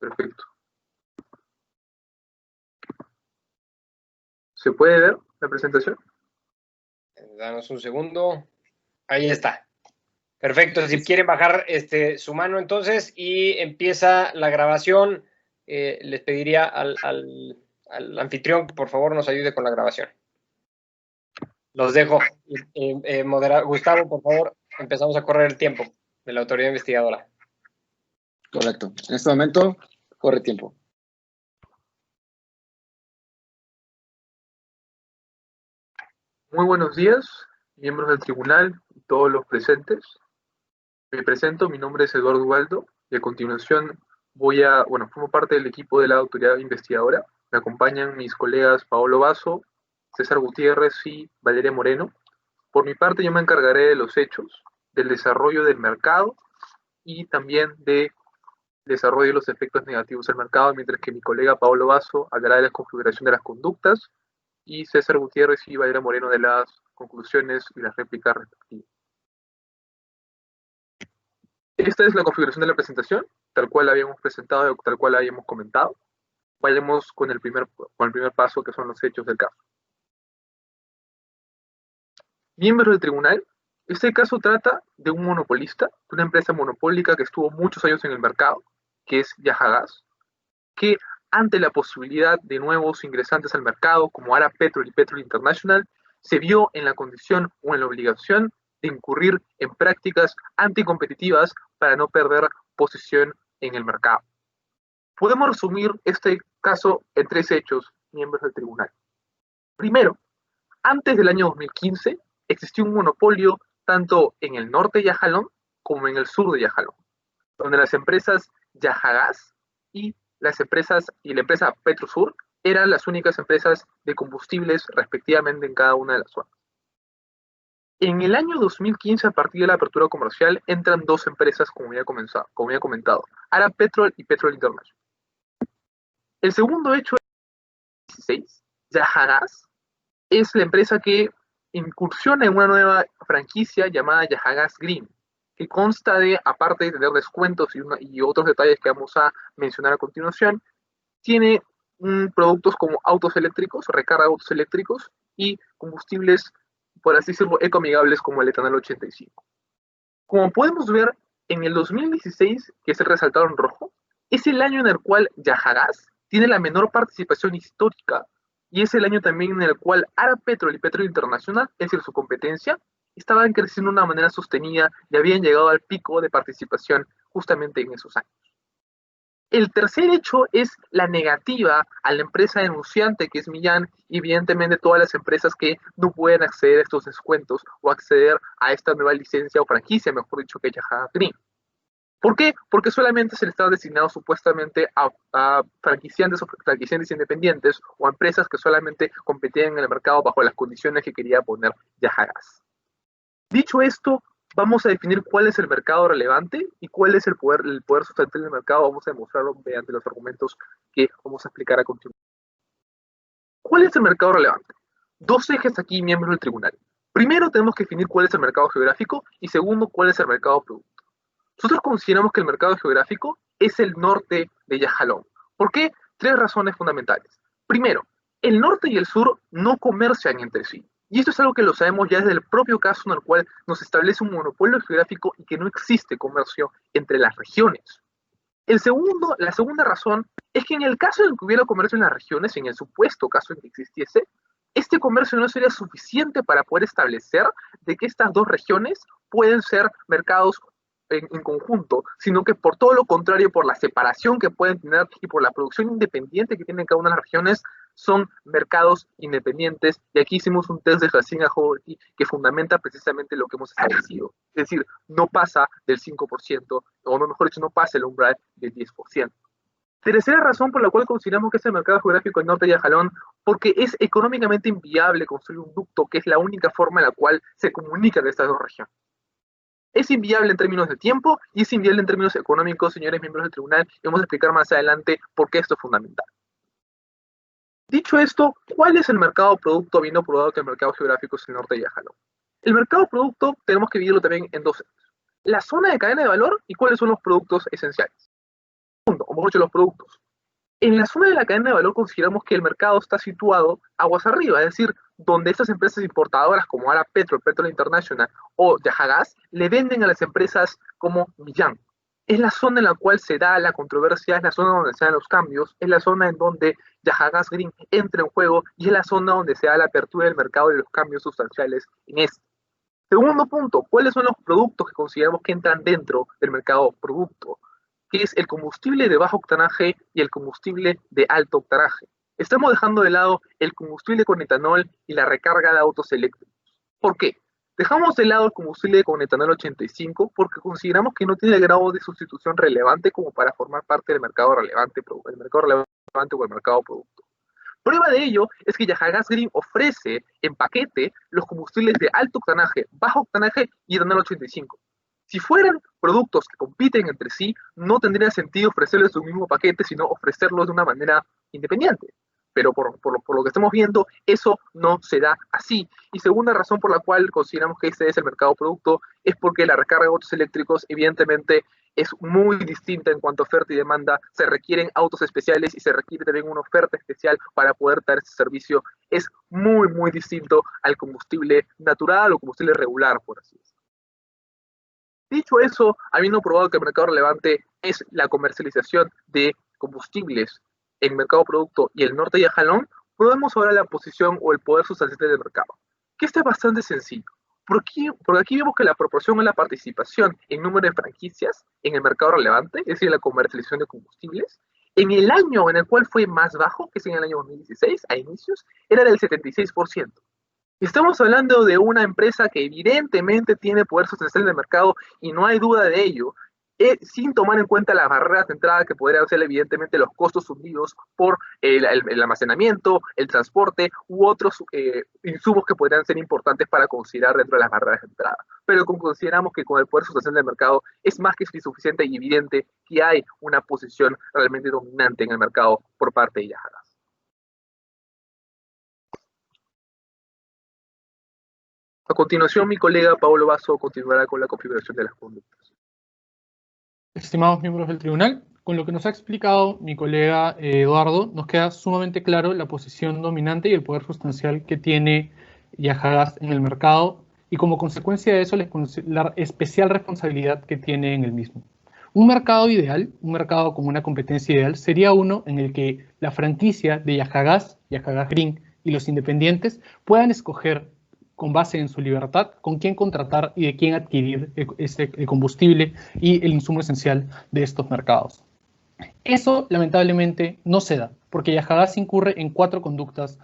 Perfecto. ¿Se puede ver la presentación? Danos un segundo. Ahí está. Perfecto. Si quieren bajar su mano entonces y empieza la grabación, les pediría al anfitrión que por favor nos ayude con la grabación. Los dejo. Gustavo, por favor, empezamos a correr el tiempo de la autoridad investigadora. Correcto. En este momento, corre tiempo. Muy buenos días, miembros del tribunal y todos los presentes. Me presento, mi nombre es Eduardo Ubaldo y a continuación formo parte del equipo de la autoridad investigadora. Me acompañan mis colegas Paolo Basso, César Gutiérrez y Valeria Moreno. Por mi parte, yo me encargaré de los hechos, del desarrollo del mercado y también de desarrollo de los efectos negativos del mercado, mientras que mi colega Paolo Basso hablará de la configuración de las conductas y César Gutiérrez y Valeria Moreno de las conclusiones y las réplicas respectivas. Esta es la configuración de la presentación, tal cual la habíamos presentado, tal cual la habíamos comentado. Vayamos con el primer paso, que son los hechos del caso. Miembros del tribunal, este caso trata de un monopolista, de una empresa monopólica que estuvo muchos años en el mercado, que es Yajagas, que ante la posibilidad de nuevos ingresantes al mercado, como Ara Petrol y Petrol International, se vio en la condición o en la obligación de incurrir en prácticas anticompetitivas para no perder posición en el mercado. Podemos resumir este caso en tres hechos, miembros del tribunal. Primero, antes del año 2015 existió un monopolio tanto en el norte de Yajalón como en el sur de Yajalón, donde las empresas Yajagas y la empresa Petrosur eran las únicas empresas de combustibles respectivamente en cada una de las zonas. En el año 2015, a partir de la apertura comercial, entran dos empresas, como había comentado, Ara Petrol y Petrol International. El segundo hecho es 2016, Yajagas es la empresa que incursiona en una nueva franquicia llamada Yajagas Green, que consta de, aparte de tener descuentos y otros detalles que vamos a mencionar a continuación, tiene productos como autos eléctricos, recarga de autos eléctricos y combustibles, por así decirlo, ecoamigables como el etanol 85. Como podemos ver, en el 2016, que es el resaltado en rojo, es el año en el cual Yajagas tiene la menor participación histórica y es el año también en el cual Ara Petrol y Petrol International, es decir, su competencia, estaban creciendo de una manera sostenida y habían llegado al pico de participación justamente en esos años. El tercer hecho es la negativa a la empresa denunciante, que es Millán, y evidentemente todas las empresas que no pueden acceder a estos descuentos o acceder a esta nueva licencia o franquicia, mejor dicho, que es Yajagas Green. ¿Por qué? Porque solamente se le estaba destinado supuestamente a franquiciantes o franquiciantes independientes o a empresas que solamente competían en el mercado bajo las condiciones que quería poner Yajagas. Dicho esto, vamos a definir cuál es el mercado relevante y cuál es el poder sustantivo del mercado. Vamos a demostrarlo mediante los argumentos que vamos a explicar a continuación. ¿Cuál es el mercado relevante? Dos ejes aquí, miembros del tribunal. Primero, tenemos que definir cuál es el mercado geográfico y segundo, cuál es el mercado producto. Nosotros consideramos que el mercado geográfico es el norte de Yajalón. ¿Por qué? Tres razones fundamentales. Primero, el norte y el sur no comercian entre sí. Y esto es algo que lo sabemos ya desde el propio caso en el cual nos establece un monopolio geográfico y que no existe comercio entre las regiones. La segunda razón es que en el caso en que hubiera comercio en las regiones, en el supuesto caso en que existiese, este comercio no sería suficiente para poder establecer de que estas dos regiones pueden ser mercados en conjunto, sino que por todo lo contrario, por la separación que pueden tener y por la producción independiente que tienen cada una de las regiones, son mercados independientes. Y aquí hicimos un test de Huacinga-Houghton que fundamenta precisamente lo que hemos establecido. Es decir, no pasa del 5%, o no, mejor dicho, no pasa el umbral del 10%. Tercera razón por la cual consideramos que es el mercado geográfico del norte de Yajalón, porque es económicamente inviable construir un ducto, que es la única forma en la cual se comunican estas dos regiones. Es inviable en términos de tiempo y es inviable en términos económicos, señores miembros del tribunal, y vamos a explicar más adelante por qué esto es fundamental. Dicho esto, ¿cuál es el mercado producto, habiendo probado que el mercado geográfico es el norte de Yajalón? El mercado producto tenemos que dividirlo también en dos sectores. La zona de cadena de valor y cuáles son los productos esenciales. o mejor dicho, los productos. En la zona de la cadena de valor consideramos que el mercado está situado aguas arriba, es decir, donde estas empresas importadoras como ahora Petrol International o Yajagas le venden a las empresas como Millán. Es la zona en la cual se da la controversia, es la zona donde se dan los cambios, es la zona en donde Yajagas Green entra en juego y es la zona donde se da la apertura del mercado y los cambios sustanciales en este. Segundo punto, ¿cuáles son los productos que consideramos que entran dentro del mercado producto? Que es el combustible de bajo octanaje y el combustible de alto octanaje. Estamos dejando de lado el combustible con etanol y la recarga de autos eléctricos. ¿Por qué? Dejamos de lado el combustible con etanol 85 porque consideramos que no tiene el grado de sustitución relevante como para formar parte del mercado relevante, o el mercado producto. Prueba de ello es que Yajagas Green ofrece en paquete los combustibles de alto octanaje, bajo octanaje y etanol 85. Si fueran productos que compiten entre sí, no tendría sentido ofrecerles un mismo paquete, sino ofrecerlos de una manera independiente. Pero por lo que estamos viendo, eso no se da así. Y segunda razón por la cual consideramos que este es el mercado producto es porque la recarga de autos eléctricos evidentemente es muy distinta en cuanto a oferta y demanda. Se requieren autos especiales y se requiere también una oferta especial para poder dar ese servicio. Es muy, muy distinto al combustible natural o combustible regular, por así decirlo. Dicho eso, habiendo probado que el mercado relevante es la comercialización de combustibles en mercado producto y el norte de jalón, podemos hablar de la posición o el poder sustancial del mercado, que este es bastante sencillo. Porque aquí vemos que la proporción es la participación en número de franquicias en el mercado relevante, es decir, la comercialización de combustibles, en el año en el cual fue más bajo, que es en el año 2016, a inicios, era del 76%. Estamos hablando de una empresa que evidentemente tiene poder sustancial en el mercado y no hay duda de ello, sin tomar en cuenta las barreras de entrada que podrían ser evidentemente los costos subidos por el almacenamiento, el transporte u otros insumos que podrían ser importantes para considerar dentro de las barreras de entrada. Pero consideramos que con el poder sustancial del mercado es más que suficiente y evidente que hay una posición realmente dominante en el mercado por parte de Yajagas. A continuación, mi colega Pablo Basso continuará con la configuración de las conductas. Estimados miembros del tribunal, con lo que nos ha explicado mi colega Eduardo, nos queda sumamente claro la posición dominante y el poder sustancial que tiene Yajagas en el mercado y como consecuencia de eso la especial responsabilidad que tiene en el mismo. Un mercado ideal, un mercado con una competencia ideal, sería uno en el que la franquicia de Yajagas, Yajagas Green y los independientes puedan escoger con base en su libertad, con quién contratar y de quién adquirir el combustible y el insumo esencial de estos mercados. Eso, lamentablemente, no se da, porque Yajagas incurre en 4 conductas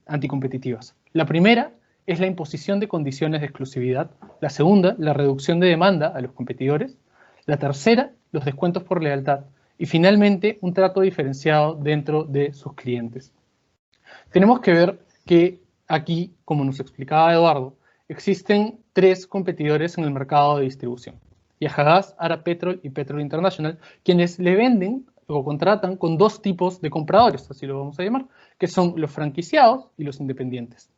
anticompetitivas. La primera es la imposición de condiciones de exclusividad. La segunda, la reducción de demanda a los competidores. La tercera, los descuentos por lealtad. Y finalmente, un trato diferenciado dentro de sus clientes. Tenemos que ver que aquí, como nos explicaba Eduardo, existen 3 competidores en el mercado de distribución. Yajagas, Ara Petrol y Petrol International, quienes le venden o contratan con 2 tipos de compradores, así lo vamos a llamar, que son los franquiciados y los independientes.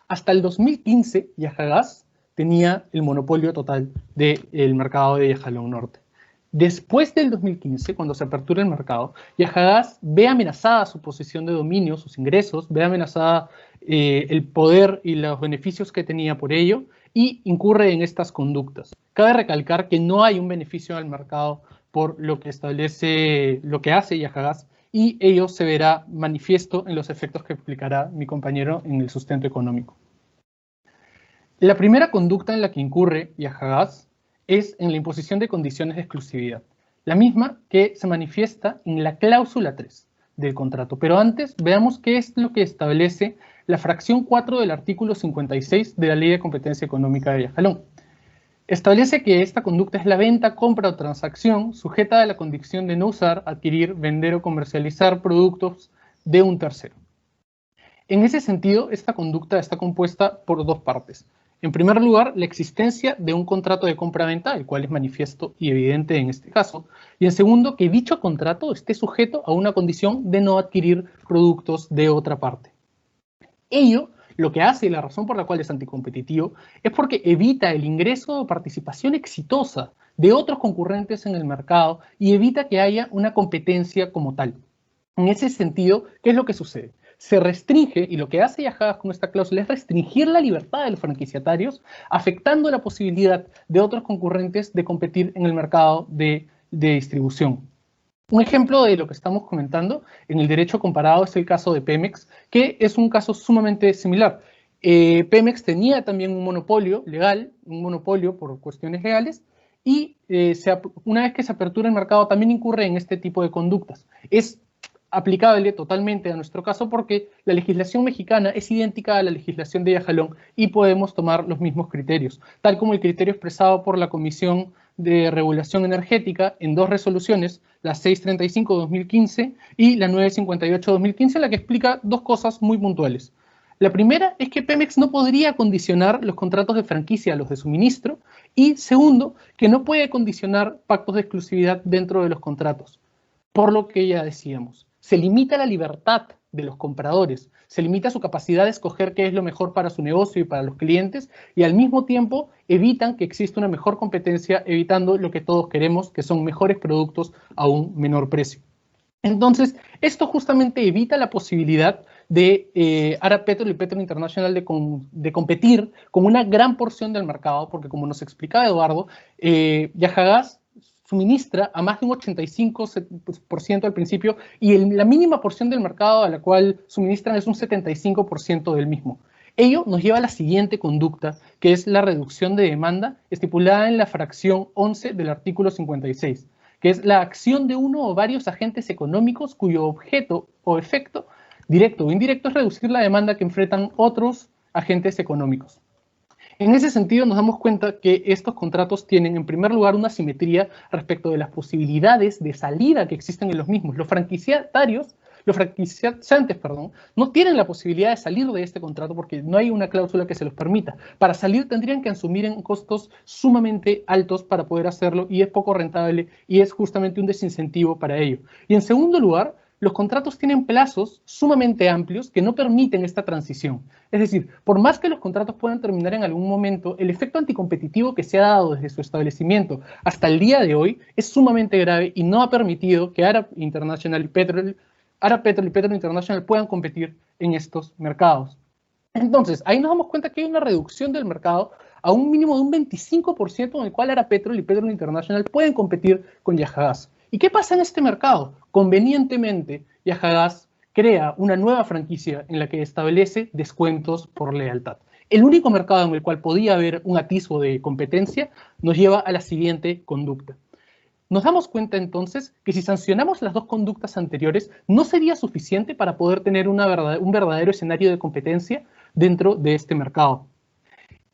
Hasta el 2015, Yajagas tenía el monopolio total del mercado de Yajalón Norte. Después del 2015, cuando se apertura el mercado, Yajagas ve amenazada su posición de dominio, sus ingresos, ve amenazada el poder y los beneficios que tenía por ello y incurre en estas conductas. Cabe recalcar que no hay un beneficio al mercado por lo que establece, lo que hace Yajagas y ello se verá manifiesto en los efectos que explicará mi compañero en el sustento económico. La primera conducta en la que incurre Yajagas es en la imposición de condiciones de exclusividad, la misma que se manifiesta en la cláusula 3 del contrato. Pero antes veamos qué es lo que establece la fracción 4 del artículo 56 de la Ley de Competencia Económica de Yajalón. Establece que esta conducta es la venta, compra o transacción sujeta a la condición de no usar, adquirir, vender o comercializar productos de un tercero. En ese sentido, esta conducta está compuesta por 2 partes. En primer lugar, la existencia de un contrato de compra-venta, el cual es manifiesto y evidente en este caso. Y en segundo, que dicho contrato esté sujeto a una condición de no adquirir productos de otra parte. Ello, lo que hace y la razón por la cual es anticompetitivo, es porque evita el ingreso o participación exitosa de otros concurrentes en el mercado y evita que haya una competencia como tal. En ese sentido, ¿qué es lo que sucede? Se restringe, y lo que hace Yahagaas con esta cláusula es restringir la libertad de los franquiciatarios, afectando la posibilidad de otros concurrentes de competir en el mercado de distribución. Un ejemplo de lo que estamos comentando en el derecho comparado es el caso de Pemex, que es un caso sumamente similar. Pemex tenía también un monopolio legal, un monopolio por cuestiones legales, y una vez que se apertura el mercado también incurre en este tipo de conductas. Es aplicable totalmente a nuestro caso porque la legislación mexicana es idéntica a la legislación de Yajalón y podemos tomar los mismos criterios, tal como el criterio expresado por la Comisión de Regulación Energética en dos resoluciones, la 635-2015 y la 958-2015, en la que explica dos cosas muy puntuales. La primera es que Pemex no podría condicionar los contratos de franquicia a los de suministro, y segundo, que no puede condicionar pactos de exclusividad dentro de los contratos. Por lo que ya decíamos, se limita la libertad de los compradores, se limita su capacidad de escoger qué es lo mejor para su negocio y para los clientes, y al mismo tiempo evitan que exista una mejor competencia, evitando lo que todos queremos, que son mejores productos a un menor precio. Entonces, esto justamente evita la posibilidad de Ara Petrol y Petro International de competir con una gran porción del mercado, porque como nos explicaba Eduardo, Yahagaas suministra a más de un 85% al principio, y la mínima porción del mercado a la cual suministran es un 75% del mismo. Ello nos lleva a la siguiente conducta, que es la reducción de demanda estipulada en la fracción 11 del artículo 56, que es la acción de uno o varios agentes económicos cuyo objeto o efecto, directo o indirecto, es reducir la demanda que enfrentan otros agentes económicos. En ese sentido, nos damos cuenta que estos contratos tienen, en primer lugar, una simetría respecto de las posibilidades de salida que existen en los mismos. Los franquiciantes, no tienen la posibilidad de salir de este contrato porque no hay una cláusula que se los permita. Para salir tendrían que asumir en costos sumamente altos para poder hacerlo, y es poco rentable y es justamente un desincentivo para ello. Y en segundo lugar, los contratos tienen plazos sumamente amplios que no permiten esta transición. Es decir, por más que los contratos puedan terminar en algún momento, el efecto anticompetitivo que se ha dado desde su establecimiento hasta el día de hoy es sumamente grave y no ha permitido que Ara Petrol y Petro International puedan competir en estos mercados. Entonces, ahí nos damos cuenta que hay una reducción del mercado a un mínimo de un 25% en el cual Ara Petrol y Petro International pueden competir con Yahagaas. ¿Y qué pasa en este mercado? Convenientemente, Yahagaas crea una nueva franquicia en la que establece descuentos por lealtad. El único mercado en el cual podía haber un atisbo de competencia nos lleva a la siguiente conducta. Nos damos cuenta entonces que si sancionamos las dos conductas anteriores, no sería suficiente para poder tener un verdadero escenario de competencia dentro de este mercado.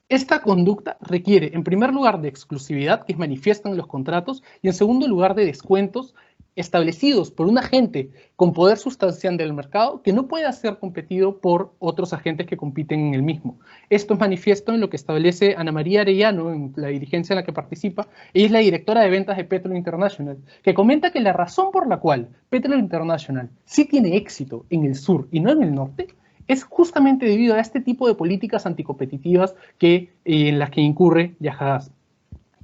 Esta conducta requiere, en primer lugar, de exclusividad, que es manifiesta en los contratos, y en segundo lugar, de descuentos establecidos por un agente con poder sustancial del mercado que no pueda ser competido por otros agentes que compiten en el mismo. Esto es manifiesto en lo que establece Ana María Arellano, en la dirigencia en la que participa. Ella es la directora de ventas de Petrol International, que comenta que la razón por la cual Petrol International sí tiene éxito en el sur y no en el norte es justamente debido a este tipo de políticas anticompetitivas en las que incurre Yahagaas.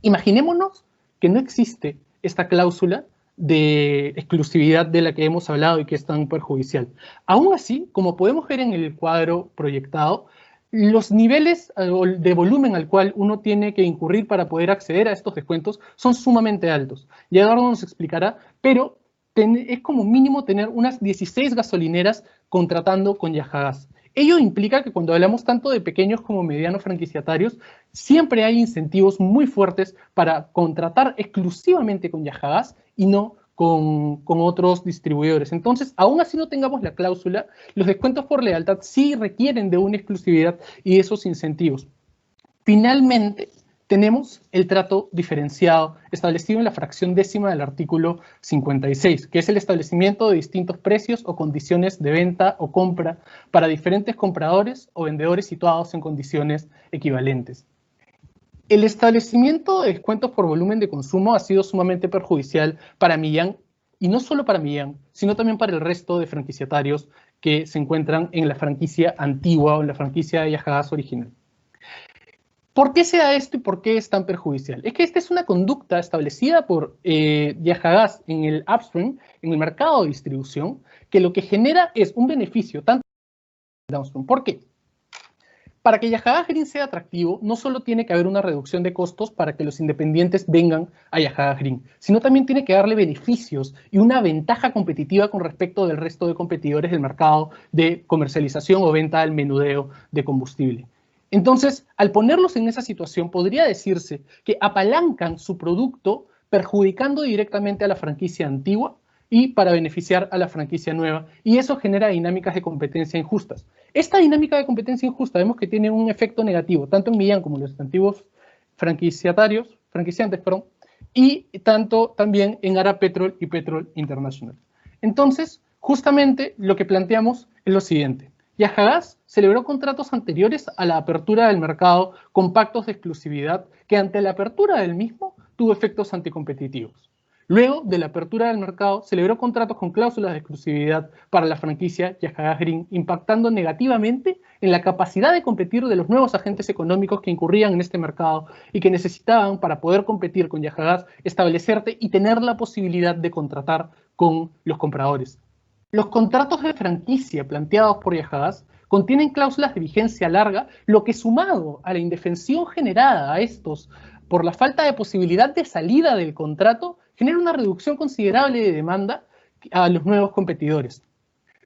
Imaginémonos que no existe esta cláusula de exclusividad de la que hemos hablado y que es tan perjudicial. Aún así, como podemos ver en el cuadro proyectado, los niveles de volumen al cual uno tiene que incurrir para poder acceder a estos descuentos son sumamente altos. Y Eduardo nos explicará, pero es como mínimo tener unas 16 gasolineras contratando con Yahagaas. Ello implica que cuando hablamos tanto de pequeños como medianos franquiciatarios, siempre hay incentivos muy fuertes para contratar exclusivamente con Yahagaas y no con otros distribuidores. Entonces, aún así no tengamos la cláusula, los descuentos por lealtad sí requieren de una exclusividad y de esos incentivos. Finalmente, tenemos el trato diferenciado establecido en la fracción 10ª del artículo 56, que es el establecimiento de distintos precios o condiciones de venta o compra para diferentes compradores o vendedores situados en condiciones equivalentes. El establecimiento de descuentos por volumen de consumo ha sido sumamente perjudicial para Millán, y no solo para Millán, sino también para el resto de franquiciatarios que se encuentran en la franquicia antigua o en la franquicia de Yahagaas original. ¿Por qué se da esto y por qué es tan perjudicial? Es que esta es una conducta establecida por Yahagás en el upstream, en el mercado de distribución, que lo que genera es un beneficio tanto downstream. ¿Por qué? Para que Yahagás Green sea atractivo, no solo tiene que haber una reducción de costos para que los independientes vengan a Yahagás Green, sino también tiene que darle beneficios y una ventaja competitiva con respecto del resto de competidores del mercado de comercialización o venta al menudeo de combustible. Entonces, al ponerlos en esa situación, podría decirse que apalancan su producto perjudicando directamente a la franquicia antigua y para beneficiar a la franquicia nueva, y eso genera dinámicas de competencia injustas. Esta dinámica de competencia injusta vemos que tiene un efecto negativo, tanto en Millán como en los antiguos franquiciantes, y tanto también en Ara Petrol y Petrol International. Entonces, justamente lo que planteamos es lo siguiente. Yahagás celebró contratos anteriores a la apertura del mercado con pactos de exclusividad que ante la apertura del mismo tuvo efectos anticompetitivos. Luego de la apertura del mercado, celebró contratos con cláusulas de exclusividad para la franquicia Yahagás Green, impactando negativamente en la capacidad de competir de los nuevos agentes económicos que incurrían en este mercado y que necesitaban, para poder competir con Yahagás, establecerte y tener la posibilidad de contratar con los compradores. Los contratos de franquicia planteados por Yahagás contienen cláusulas de vigencia larga, lo que sumado a la indefensión generada a estos por la falta de posibilidad de salida del contrato, genera una reducción considerable de demanda a los nuevos competidores.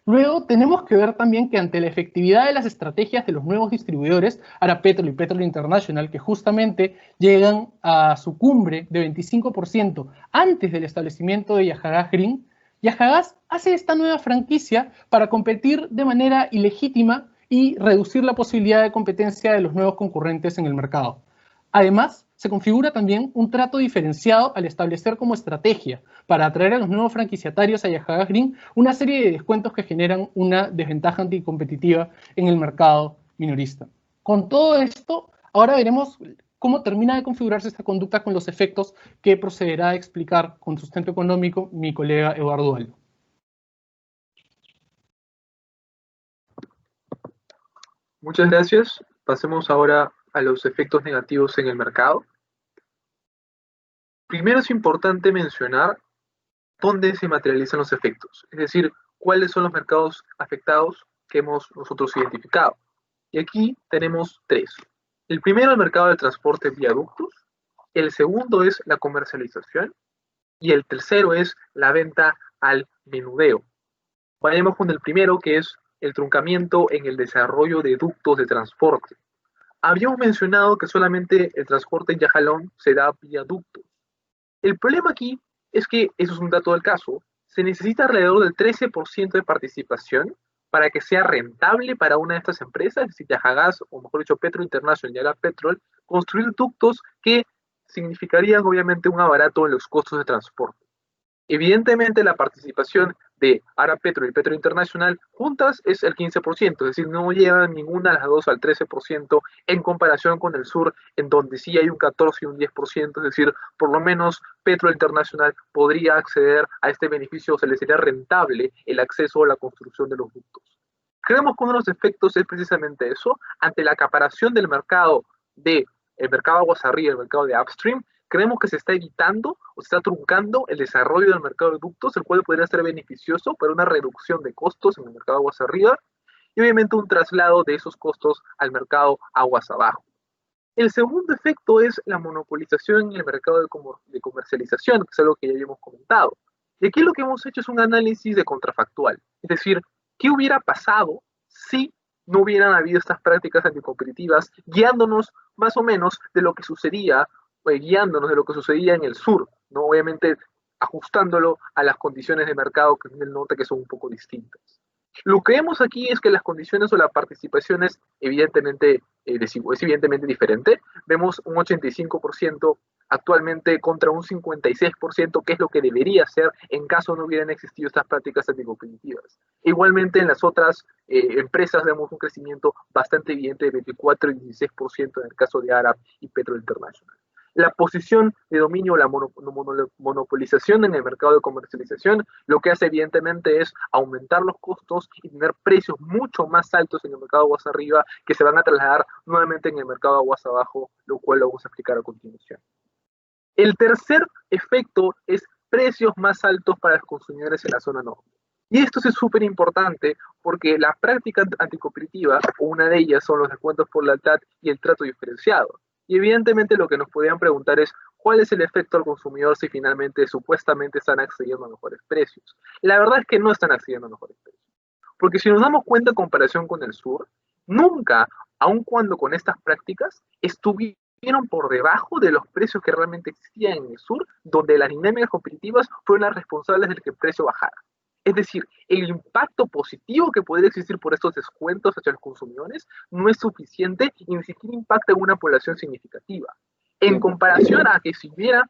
Luego tenemos que ver también que ante la efectividad de las estrategias de los nuevos distribuidores, Ara Petrol y Petrol International, que justamente llegan a su cumbre de 25% antes del establecimiento de Yahagás Green, Yahagás hace esta nueva franquicia para competir de manera ilegítima y reducir la posibilidad de competencia de los nuevos concurrentes en el mercado. Además, se configura también un trato diferenciado al establecer como estrategia para atraer a los nuevos franquiciatarios a Yahagás Green una serie de descuentos que generan una desventaja anticompetitiva en el mercado minorista. Con todo esto, ahora veremos cómo termina de configurarse esta conducta con los efectos que procederá a explicar con sustento económico mi colega Eduardo Aldo. Muchas gracias. Pasemos ahora a los efectos negativos en el mercado. Primero es importante mencionar dónde se materializan los efectos, es decir, cuáles son los mercados afectados que hemos nosotros identificado. Y aquí tenemos tres. El primero, el mercado de transporte vía ductos. El segundo es la comercialización. Y el tercero es la venta al menudeo. Vayamos con el primero, que es el truncamiento en el desarrollo de ductos de transporte. Habíamos mencionado que solamente el transporte en Yahalón se da vía ductos. El problema aquí es que, eso es un dato del caso, se necesita alrededor del 13% de participación para que sea rentable para una de estas empresas, es decir, Yahagás, o mejor dicho, Petrol International y Ara Petrol, construir ductos que significarían obviamente un abarato en los costos de transporte. Evidentemente, la participación de Ara Petrol y Petrol International juntas es el 15%, es decir, no llegan ninguna de las dos al 13% en comparación con el sur, en donde sí hay un 14 y un 10%, es decir, por lo menos Petrol International podría acceder a este beneficio, o se le sería rentable el acceso a la construcción de los ductos. Creemos que uno de los efectos es precisamente eso, ante la acaparación del mercado el mercado aguas arriba, el mercado de upstream, creemos que se está evitando o se está truncando el desarrollo del mercado de ductos, el cual podría ser beneficioso para una reducción de costos en el mercado aguas arriba y obviamente un traslado de esos costos al mercado aguas abajo. El segundo efecto es la monopolización en el mercado de comercialización, que es algo que ya habíamos comentado. Y aquí lo que hemos hecho es un análisis de contrafactual, es decir, ¿qué hubiera pasado si no hubieran habido estas prácticas anticompetitivas, guiándonos más o menos de lo que sucedía en el sur, ¿no? Obviamente ajustándolo a las condiciones de mercado que en el norte, que son un poco distintas. Lo que vemos aquí es que las condiciones o la participación es evidentemente diferente. Vemos un 85% actualmente contra un 56%, que es lo que debería ser en caso no hubieran existido estas prácticas anticompetitivas. Igualmente en las otras empresas vemos un crecimiento bastante evidente de 24 y 16% en el caso de Arab y Petrol International. La posición de dominio, la monopolización en el mercado de comercialización, lo que hace evidentemente es aumentar los costos y tener precios mucho más altos en el mercado de aguas arriba que se van a trasladar nuevamente en el mercado de aguas abajo, lo cual lo vamos a explicar a continuación. El tercer efecto es precios más altos para los consumidores en la zona norte. Y esto es súper importante porque la práctica anticompetitiva, o una de ellas son los descuentos por lealtad y el trato diferenciado. Y evidentemente lo que nos podrían preguntar es, ¿cuál es el efecto al consumidor si finalmente supuestamente están accediendo a mejores precios? La verdad es que no están accediendo a mejores precios. Porque si nos damos cuenta en comparación con el sur, nunca, aun cuando con estas prácticas, estuvieron por debajo de los precios que realmente existían en el sur, donde las dinámicas competitivas fueron las responsables de que el precio bajara. Es decir, el impacto positivo que podría existir por estos descuentos hacia los consumidores no es suficiente y ni siquiera impacta en una población significativa. En comparación a que si hubiera...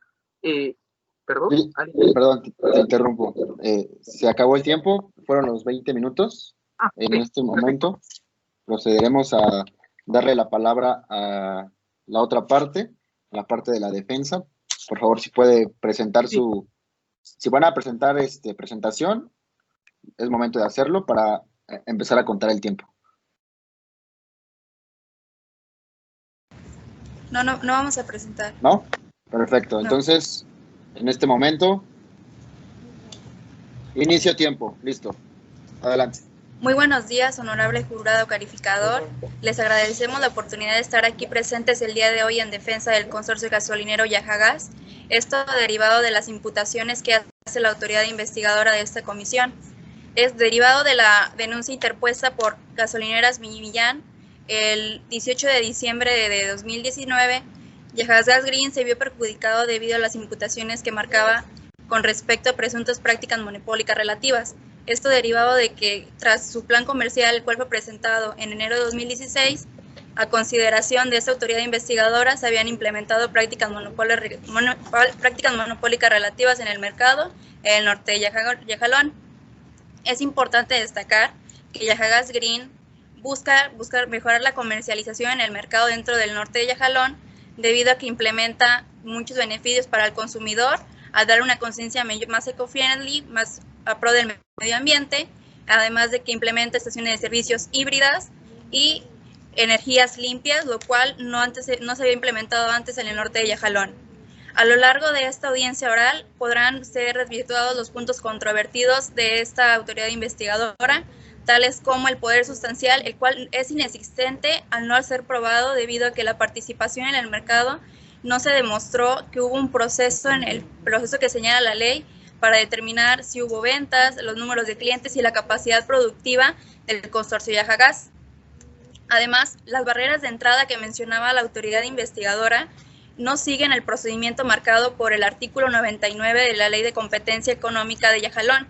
perdón, perdón, te interrumpo. Se acabó el tiempo, fueron los 20 minutos. En este momento procederemos a darle la palabra a la otra parte, la parte de la defensa. Por favor, si puede presentar su... Si van a presentar presentación, es momento de hacerlo para empezar a contar el tiempo. No vamos a presentar. ¿No? Perfecto. No. Entonces, en este momento, inicio tiempo. Listo. Adelante. Muy buenos días, honorable jurado calificador. Les agradecemos la oportunidad de estar aquí presentes el día de hoy en defensa del consorcio gasolinero Yajagas. Esto derivado de las imputaciones que hace la autoridad investigadora de esta comisión. Es derivado de la denuncia interpuesta por Gasolineras Millán el 18 de diciembre de 2019. Yajagas Green se vio perjudicado debido a las imputaciones que marcaba con respecto a presuntas prácticas monopólicas relativas. Esto derivado de que tras su plan comercial, el cual fue presentado en enero de 2016, a consideración de esta autoridad investigadora, se habían implementado prácticas monopólicas relativas en el mercado en el norte de Yajalón. Es importante destacar que Yajagas Green busca mejorar la comercialización en el mercado dentro del norte de Yajalón, debido a que implementa muchos beneficios para el consumidor, al dar una conciencia más eco-friendly, más a pro del medio ambiente, además de que implementa estaciones de servicios híbridas y energías limpias, lo cual no se había implementado antes en el norte de Yajalón. A lo largo de esta audiencia oral podrán ser desvirtuados los puntos controvertidos de esta autoridad investigadora, tales como el poder sustancial, el cual es inexistente al no ser probado debido a que la participación en el mercado no se demostró que hubo un proceso en el proceso que señala la ley para determinar si hubo ventas, los números de clientes y la capacidad productiva del consorcio Yajagas. Además, las barreras de entrada que mencionaba la autoridad investigadora no siguen el procedimiento marcado por el artículo 99 de la Ley de Competencia Económica de Yajalón,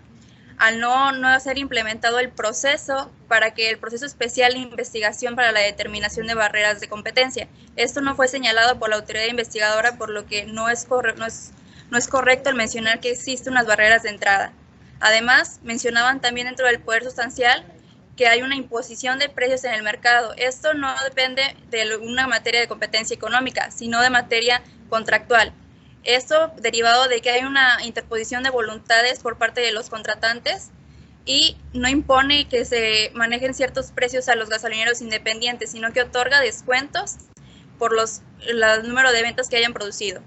al no ser implementado el proceso para que el proceso especial de investigación para la determinación de barreras de competencia. Esto no fue señalado por la autoridad investigadora, por lo que no es correcto el mencionar que existen unas barreras de entrada. Además, mencionaban también dentro del poder sustancial que hay una imposición de precios en el mercado. Esto no depende de una materia de competencia económica, sino de materia contractual. Esto derivado de que hay una interposición de voluntades por parte de los contratantes y no impone que se manejen ciertos precios a los gasolineros independientes, sino que otorga descuentos por los números de ventas que hayan producido.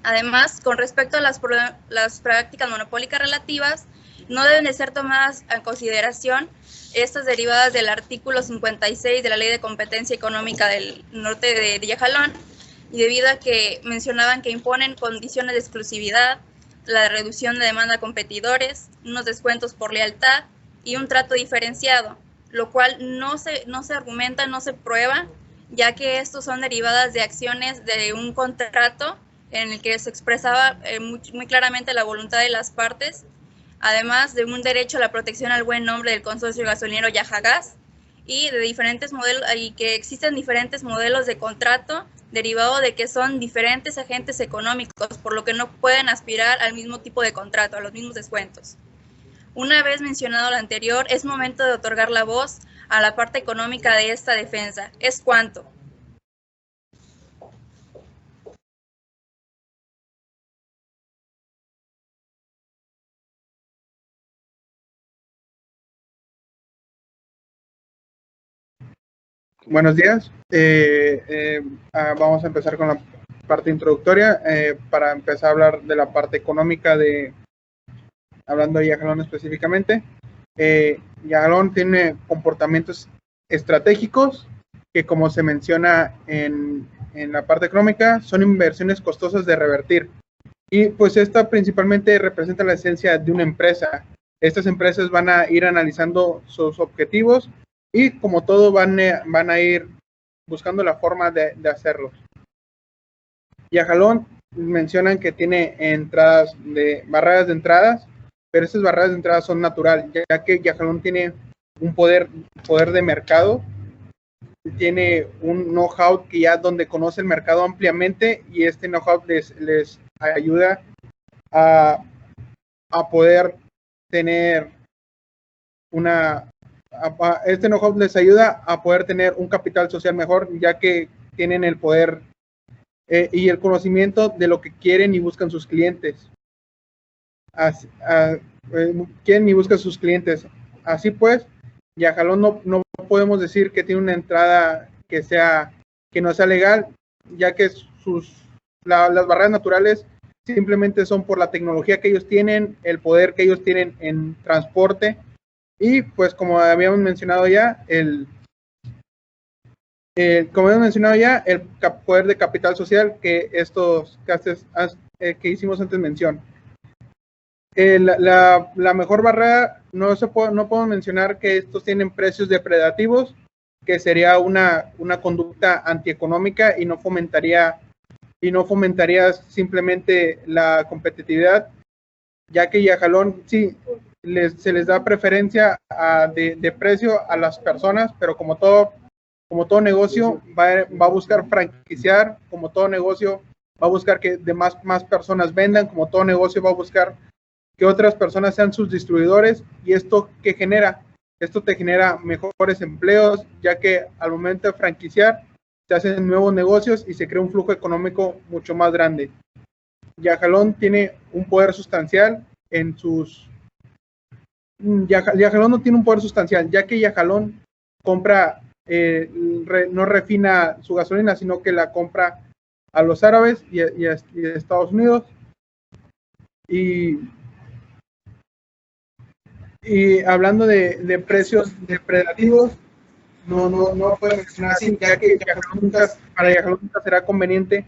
Además, con respecto a las prácticas monopólicas relativas, no deben de ser tomadas en consideración estas derivadas del artículo 56 de la Ley de Competencia Económica del Norte de Yajalón, y debido a que mencionaban que imponen condiciones de exclusividad, la reducción de demanda a competidores, unos descuentos por lealtad y un trato diferenciado, lo cual no se argumenta, no se prueba, ya que estos son derivadas de acciones de un contrato en el que se expresaba muy claramente la voluntad de las partes, además de un derecho a la protección al buen nombre del consorcio gasolinero Yajagas, y de diferentes modelos, y que existen diferentes modelos de contrato derivado de que son diferentes agentes económicos, por lo que no pueden aspirar al mismo tipo de contrato, a los mismos descuentos. Una vez mencionado lo anterior, es momento de otorgar la voz a la parte económica de esta defensa. ¿Es cuánto? Buenos días. Vamos a empezar con la parte introductoria. Para empezar a hablar de la parte económica, hablando de Yajalón específicamente. Yajalón tiene comportamientos estratégicos que, como se menciona en la parte económica, son inversiones costosas de revertir. Y pues esta principalmente representa la esencia de una empresa. Estas empresas van a ir analizando sus objetivos y, como todo, van a ir buscando la forma de hacerlos. Yajalón mencionan que tiene barreras de entradas, pero esas barreras de entrada son naturales, ya que Yajalón tiene un poder de mercado, tiene un know-how que ya donde conoce el mercado ampliamente, y este know-how les ayuda a poder tener este know-how les ayuda a poder tener un capital social mejor, ya que tienen el poder y el conocimiento de lo que quieren y buscan sus clientes. Quieren y buscan sus clientes. Así pues, Yajalón no podemos decir que tiene una entrada que no sea legal, ya que las barreras naturales simplemente son por la tecnología que ellos tienen, el poder que ellos tienen en transporte, y pues como habíamos mencionado ya, el poder de capital social que hicimos antes mención. La mejor barrera, no podemos mencionar que estos tienen precios depredativos, que sería una conducta antieconómica y no fomentaría simplemente la competitividad, ya que Yajalón sí se les da preferencia de precio a las personas, pero como todo negocio va a buscar franquiciar, como todo negocio va a buscar que más personas vendan, como todo negocio va a buscar que otras personas sean sus distribuidores, y esto te genera mejores empleos, ya que al momento de franquiciar se hacen nuevos negocios y se crea un flujo económico mucho más grande. Yajalón tiene un poder sustancial Yajalón no tiene un poder sustancial, ya que Yajalón compra, no refina su gasolina, sino que la compra a los árabes y a Estados Unidos. Y hablando de precios depredativos, no puede mencionar así, ya que para Yajalón nunca será conveniente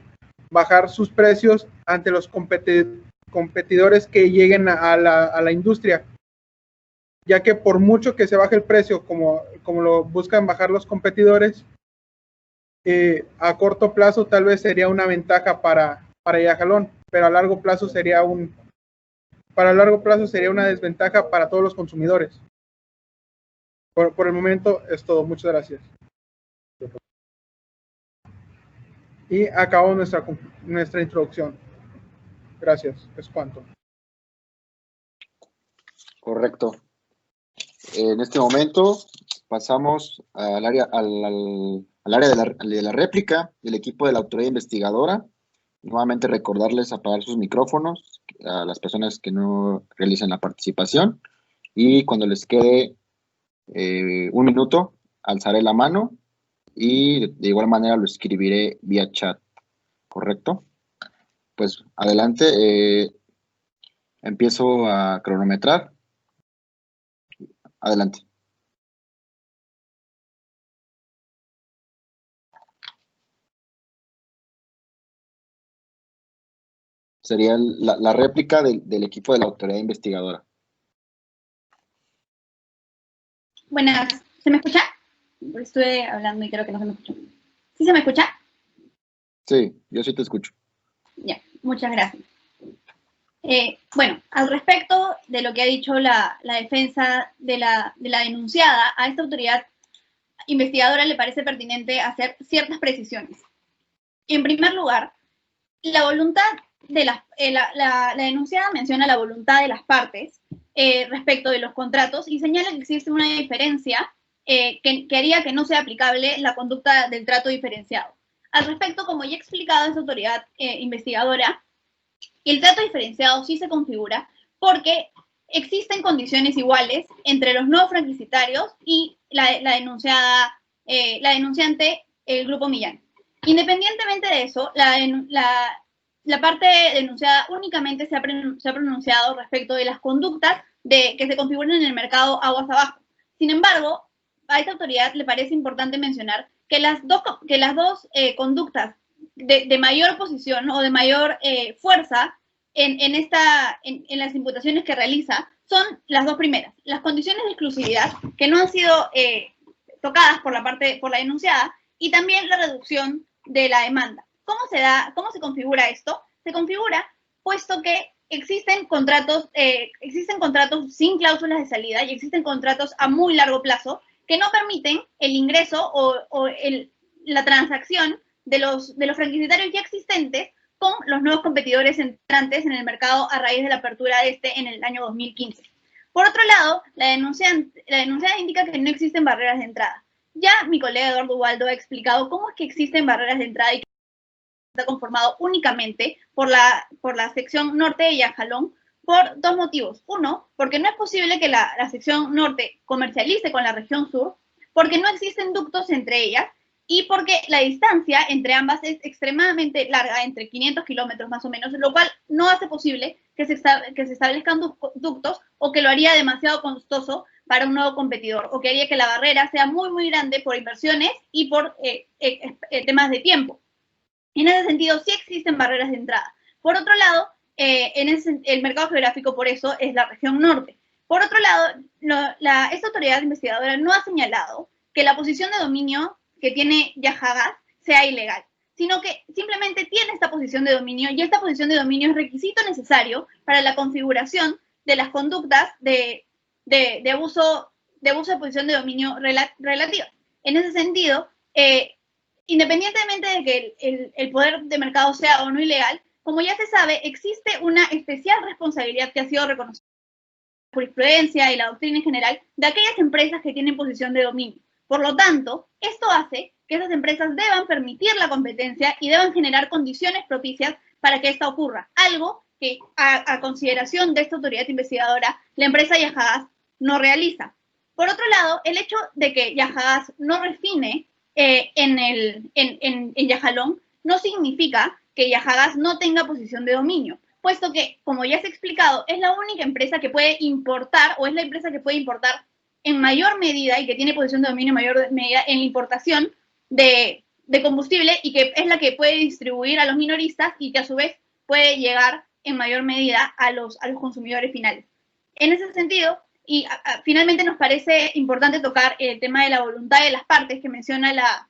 bajar sus precios ante los competidores que lleguen a la industria, ya que por mucho que se baje el precio, como lo buscan bajar los competidores, a corto plazo tal vez sería una ventaja para Yajalón, pero a largo plazo sería una desventaja para todos los consumidores. Por el momento es todo. Muchas gracias. Y acabó nuestra introducción. Gracias. Es cuanto. Correcto. En este momento pasamos al área de la réplica del equipo de la autoridad investigadora. Nuevamente recordarles apagar sus micrófonos a las personas que no realicen la participación, y cuando les quede un minuto alzaré la mano y de igual manera lo escribiré vía chat. ¿Correcto? Pues adelante, empiezo a cronometrar. Adelante. Sería la réplica del equipo de la autoridad investigadora. Buenas, ¿se me escucha? Estuve hablando y creo que no se me escucha. ¿Sí se me escucha? Sí, yo sí te escucho. Ya, muchas gracias. Bueno, al respecto de lo que ha dicho la defensa de la denunciada, a esta autoridad investigadora le parece pertinente hacer ciertas precisiones. En primer lugar, la voluntad de la denunciada menciona la voluntad de las partes respecto de los contratos y señala que existe una diferencia que haría que no sea aplicable la conducta del trato diferenciado. Al respecto, como ya he explicado esta autoridad investigadora, el trato diferenciado sí se configura porque existen condiciones iguales entre los no franquiciatarios y la denunciada la denunciante, el Grupo Millán. Independientemente de eso, la parte denunciada únicamente se ha pronunciado respecto de las conductas que se configuran en el mercado aguas abajo. Sin embargo, a esta autoridad le parece importante mencionar que las dos conductas de mayor posición o de mayor fuerza en las imputaciones que realiza son las dos primeras. Las condiciones de exclusividad, que no han sido tocadas por la denunciada, y también la reducción de la demanda. ¿Cómo se configura esto? Se configura puesto que existen contratos sin cláusulas de salida y existen contratos a muy largo plazo que no permiten el ingreso o la transacción de los franquiciatarios ya existentes con los nuevos competidores entrantes en el mercado a raíz de la apertura de este en el año 2015. Por otro lado, la denunciada indica que no existen barreras de entrada. Ya mi colega Eduardo Ubaldo ha explicado cómo es que existen barreras de entrada y que está conformado únicamente por la sección norte de Yajalón por dos motivos. Uno, porque no es posible que la sección norte comercialice con la región sur, porque no existen ductos entre ellas y porque la distancia entre ambas es extremadamente larga, entre 500 kilómetros más o menos, lo cual no hace posible que se establezcan ductos o que lo haría demasiado costoso para un nuevo competidor o que haría que la barrera sea muy, muy grande por inversiones y por temas de tiempo. En ese sentido, sí existen barreras de entrada. Por otro lado, el mercado geográfico, por eso, es la región norte. Por otro lado, esta autoridad investigadora no ha señalado que la posición de dominio que tiene Yajagas sea ilegal, sino que simplemente tiene esta posición de dominio y esta posición de dominio es requisito necesario para la configuración de las conductas de abuso de posición de dominio relativa. En ese sentido, independientemente de que el poder de mercado sea o no ilegal, como ya se sabe, existe una especial responsabilidad que ha sido reconocida por la jurisprudencia y la doctrina en general de aquellas empresas que tienen posición de dominio. Por lo tanto, esto hace que esas empresas deban permitir la competencia y deban generar condiciones propicias para que esta ocurra, algo que a consideración de esta autoridad investigadora, la empresa Yajagas no realiza. Por otro lado, el hecho de que Yajagas no refine en Yajalón no significa que Yajagas no tenga posición de dominio, puesto que, como ya se ha explicado, es la única empresa que puede importar o es la empresa que puede importar en mayor medida y que tiene posición de dominio en mayor medida en la importación de combustible y que es la que puede distribuir a los minoristas y que a su vez puede llegar en mayor medida a los consumidores finales. En ese sentido, y finalmente nos parece importante tocar el tema de la voluntad de las partes que menciona la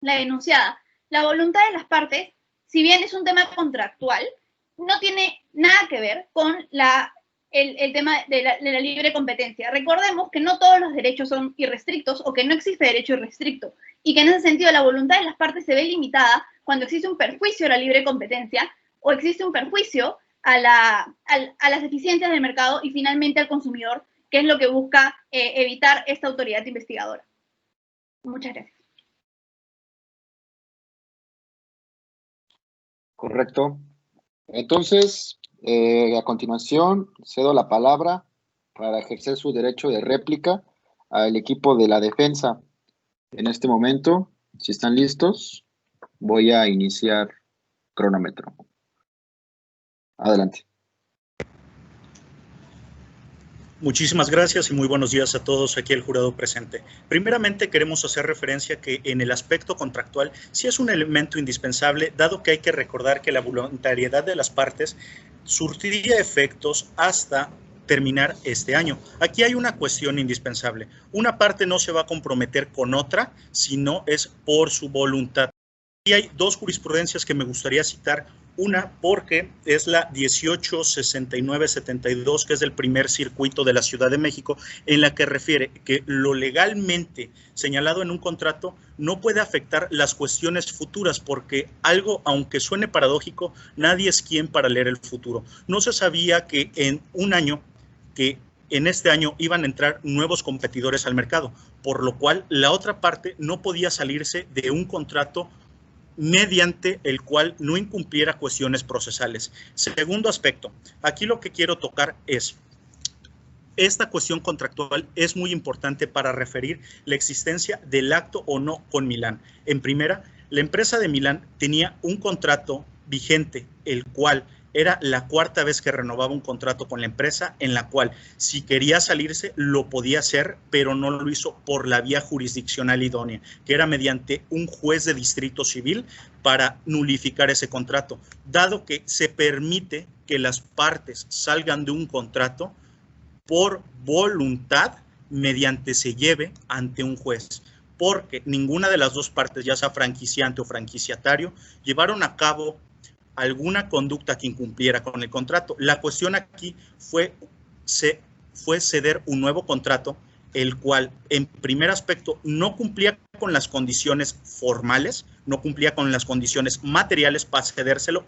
denunciada. La voluntad de las partes, si bien es un tema contractual, no tiene nada que ver con el tema de la libre competencia. Recordemos que no todos los derechos son irrestrictos o que no existe derecho irrestricto y que en ese sentido la voluntad de las partes se ve limitada cuando existe un perjuicio a la libre competencia o existe un perjuicio a las eficiencias del mercado y finalmente al consumidor, que es lo que busca evitar esta autoridad investigadora. Muchas gracias. Correcto. Entonces, a continuación, cedo la palabra para ejercer su derecho de réplica al equipo de la defensa. En este momento, si están listos, voy a iniciar cronómetro. Adelante. Muchísimas gracias y muy buenos días a todos aquí el jurado presente. Primeramente queremos hacer referencia que en el aspecto contractual sí es un elemento indispensable, dado que hay que recordar que la voluntariedad de las partes surtiría efectos hasta terminar este año. Aquí hay una cuestión indispensable. Una parte no se va a comprometer con otra, sino es por su voluntad. Y hay dos jurisprudencias que me gustaría citar. Una porque es la 1869-72, que es del primer circuito de la Ciudad de México, en la que refiere que lo legalmente señalado en un contrato no puede afectar las cuestiones futuras, porque algo, aunque suene paradójico, nadie es quien para leer el futuro. No se sabía que en un año, que en este año iban a entrar nuevos competidores al mercado, por lo cual la otra parte no podía salirse de un contrato mediante el cual no incumpliera cuestiones procesales. Segundo aspecto, aquí lo que quiero tocar es, esta cuestión contractual es muy importante para referir la existencia del acto o no con Milán. En primera, la empresa de Milán tenía un contrato vigente, el cual era la cuarta vez que renovaba un contrato con la empresa, en la cual si quería salirse lo podía hacer, pero no lo hizo por la vía jurisdiccional idónea, que era mediante un juez de distrito civil para nulificar ese contrato. Dado que se permite que las partes salgan de un contrato por voluntad mediante se lleve ante un juez, porque ninguna de las dos partes, ya sea franquiciante o franquiciatario, llevaron a cabo alguna conducta que incumpliera con el contrato. La cuestión aquí fue ceder un nuevo contrato, el cual en primer aspecto no cumplía con las condiciones formales, no cumplía con las condiciones materiales para cedérselo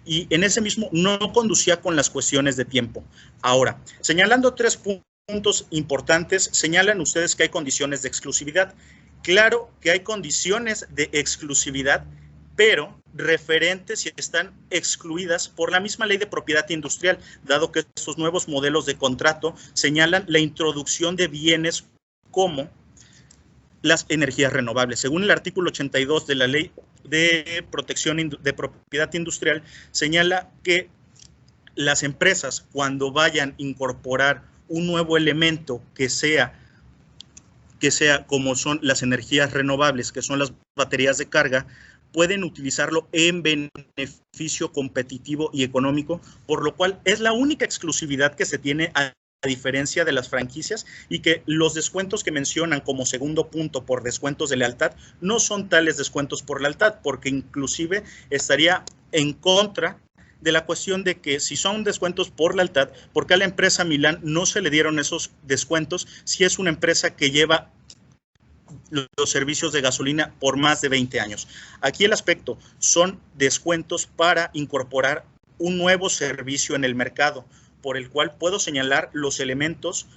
y en ese mismo no conducía con las cuestiones de tiempo. Ahora, señalando 3 puntos importantes, señalan ustedes que hay condiciones de exclusividad. Claro que hay condiciones de exclusividad, pero referentes y están excluidas por la misma ley de propiedad industrial, dado que estos nuevos modelos de contrato señalan la introducción de bienes como las energías renovables. Según el artículo 82 de la ley de protección de propiedad industrial, señala que las empresas, cuando vayan a incorporar un nuevo elemento que sea como son las energías renovables, que son las baterías de carga, pueden utilizarlo en beneficio competitivo y económico, por lo cual es la única exclusividad que se tiene a diferencia de las franquicias, y que los descuentos que mencionan como segundo punto por descuentos de lealtad no son tales descuentos por lealtad, porque inclusive estaría en contra de la cuestión de que si son descuentos por lealtad, ¿por qué a la empresa Milán no se le dieron esos descuentos si es una empresa que lleva los servicios de gasolina por más de 20 años? Aquí el aspecto son descuentos para incorporar un nuevo servicio en el mercado, por el cual puedo señalar los elementos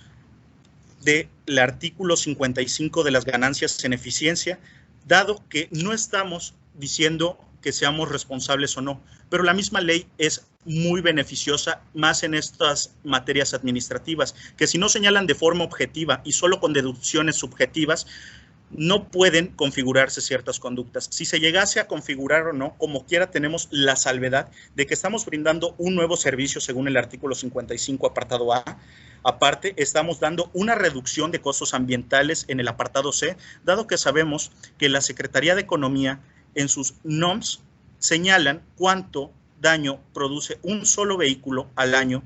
del artículo 55 de las ganancias en eficiencia, dado que no estamos diciendo que seamos responsables o no, pero la misma ley es muy beneficiosa, más en estas materias administrativas, que si no señalan de forma objetiva y solo con deducciones subjetivas, no pueden configurarse ciertas conductas. Si se llegase a configurar o no, como quiera tenemos la salvedad de que estamos brindando un nuevo servicio según el artículo 55, apartado A. Aparte, estamos dando una reducción de costos ambientales en el apartado C, dado que sabemos que la Secretaría de Economía en sus NOMS señalan cuánto daño produce un solo vehículo al año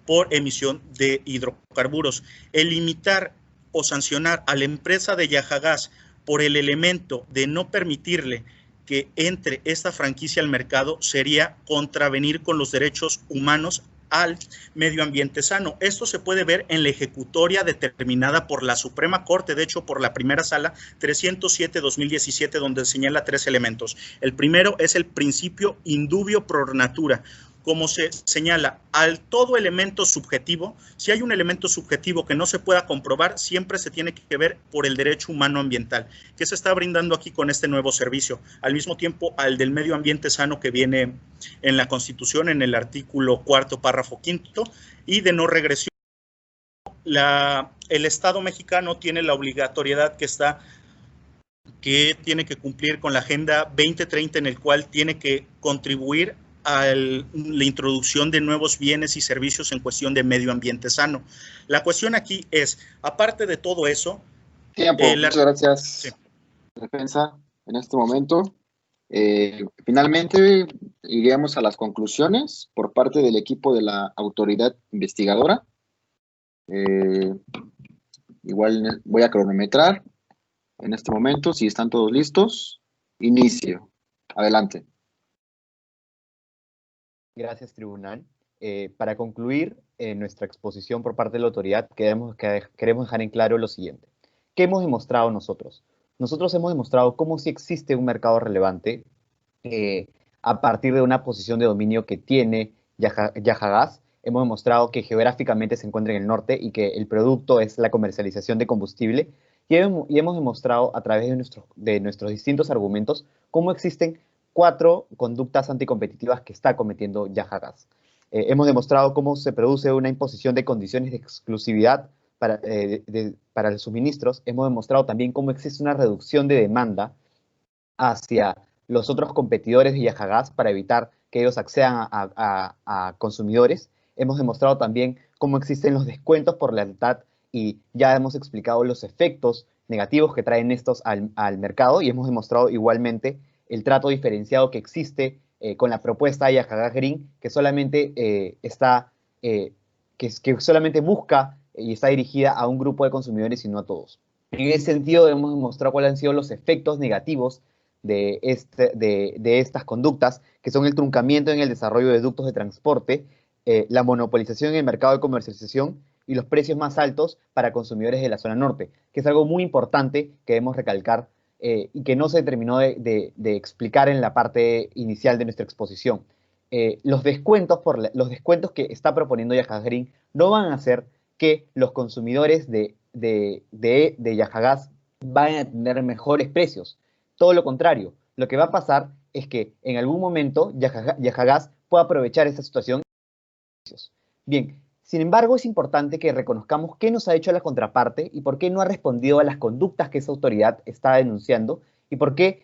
por emisión de hidrocarburos. El limitar o sancionar a la empresa de Yajagás por el elemento de no permitirle que entre esta franquicia al mercado sería contravenir con los derechos humanos al medio ambiente sano. Esto se puede ver en la ejecutoria determinada por la Suprema Corte, de hecho por la primera sala 307-2017, donde señala 3 elementos. El primero es el principio indubio pro natura. Como se señala, al todo elemento subjetivo, si hay un elemento subjetivo que no se pueda comprobar, siempre se tiene que ver por el derecho humano ambiental, que se está brindando aquí con este nuevo servicio, al mismo tiempo al del medio ambiente sano que viene en la Constitución, en el artículo 4, párrafo 5, y de no regresión. El Estado mexicano tiene la obligatoriedad que tiene que cumplir con la Agenda 2030, en el cual tiene que contribuir a la introducción de nuevos bienes y servicios en cuestión de medio ambiente sano. La cuestión aquí es, aparte de todo eso... Tiempo, muchas gracias, sí. Defensa, en este momento. Finalmente, iríamos a las conclusiones por parte del equipo de la autoridad investigadora. Igual voy a cronometrar en este momento, si están todos listos. Inicio. Adelante. Gracias, tribunal. Para concluir nuestra exposición por parte de la autoridad, queremos dejar en claro lo siguiente. ¿Qué hemos demostrado nosotros? Nosotros hemos demostrado cómo sí existe un mercado relevante a partir de una posición de dominio que tiene Yajagás. Hemos demostrado que geográficamente se encuentra en el norte y que el producto es la comercialización de combustible. Y hemos demostrado a través de nuestros distintos argumentos cómo existen 4 conductas anticompetitivas que está cometiendo Yajagás. hemos demostrado cómo se produce una imposición de condiciones de exclusividad para los suministros. Hemos demostrado también cómo existe una reducción de demanda hacia los otros competidores de Yajagás para evitar que ellos accedan a consumidores. Hemos demostrado también cómo existen los descuentos por lealtad y ya hemos explicado los efectos negativos que traen estos al mercado, y hemos demostrado igualmente el trato diferenciado que existe con la propuesta de Yajagás Green, que solamente que solamente busca y está dirigida a un grupo de consumidores y no a todos. En ese sentido, hemos demostrado cuáles han sido los efectos negativos de estas conductas, que son el truncamiento en el desarrollo de ductos de transporte, la monopolización en el mercado de comercialización y los precios más altos para consumidores de la zona norte, que es algo muy importante que debemos recalcar y que no se terminó de explicar en la parte inicial de nuestra exposición. Los descuentos que está proponiendo Yajagás Green no van a hacer que los consumidores de Yajagás vayan a tener mejores precios. Todo lo contrario, lo que va a pasar es que en algún momento Yajagás pueda aprovechar esta situación. Bien, sin embargo, es importante que reconozcamos qué nos ha hecho la contraparte y por qué no ha respondido a las conductas que esa autoridad está denunciando y por qué,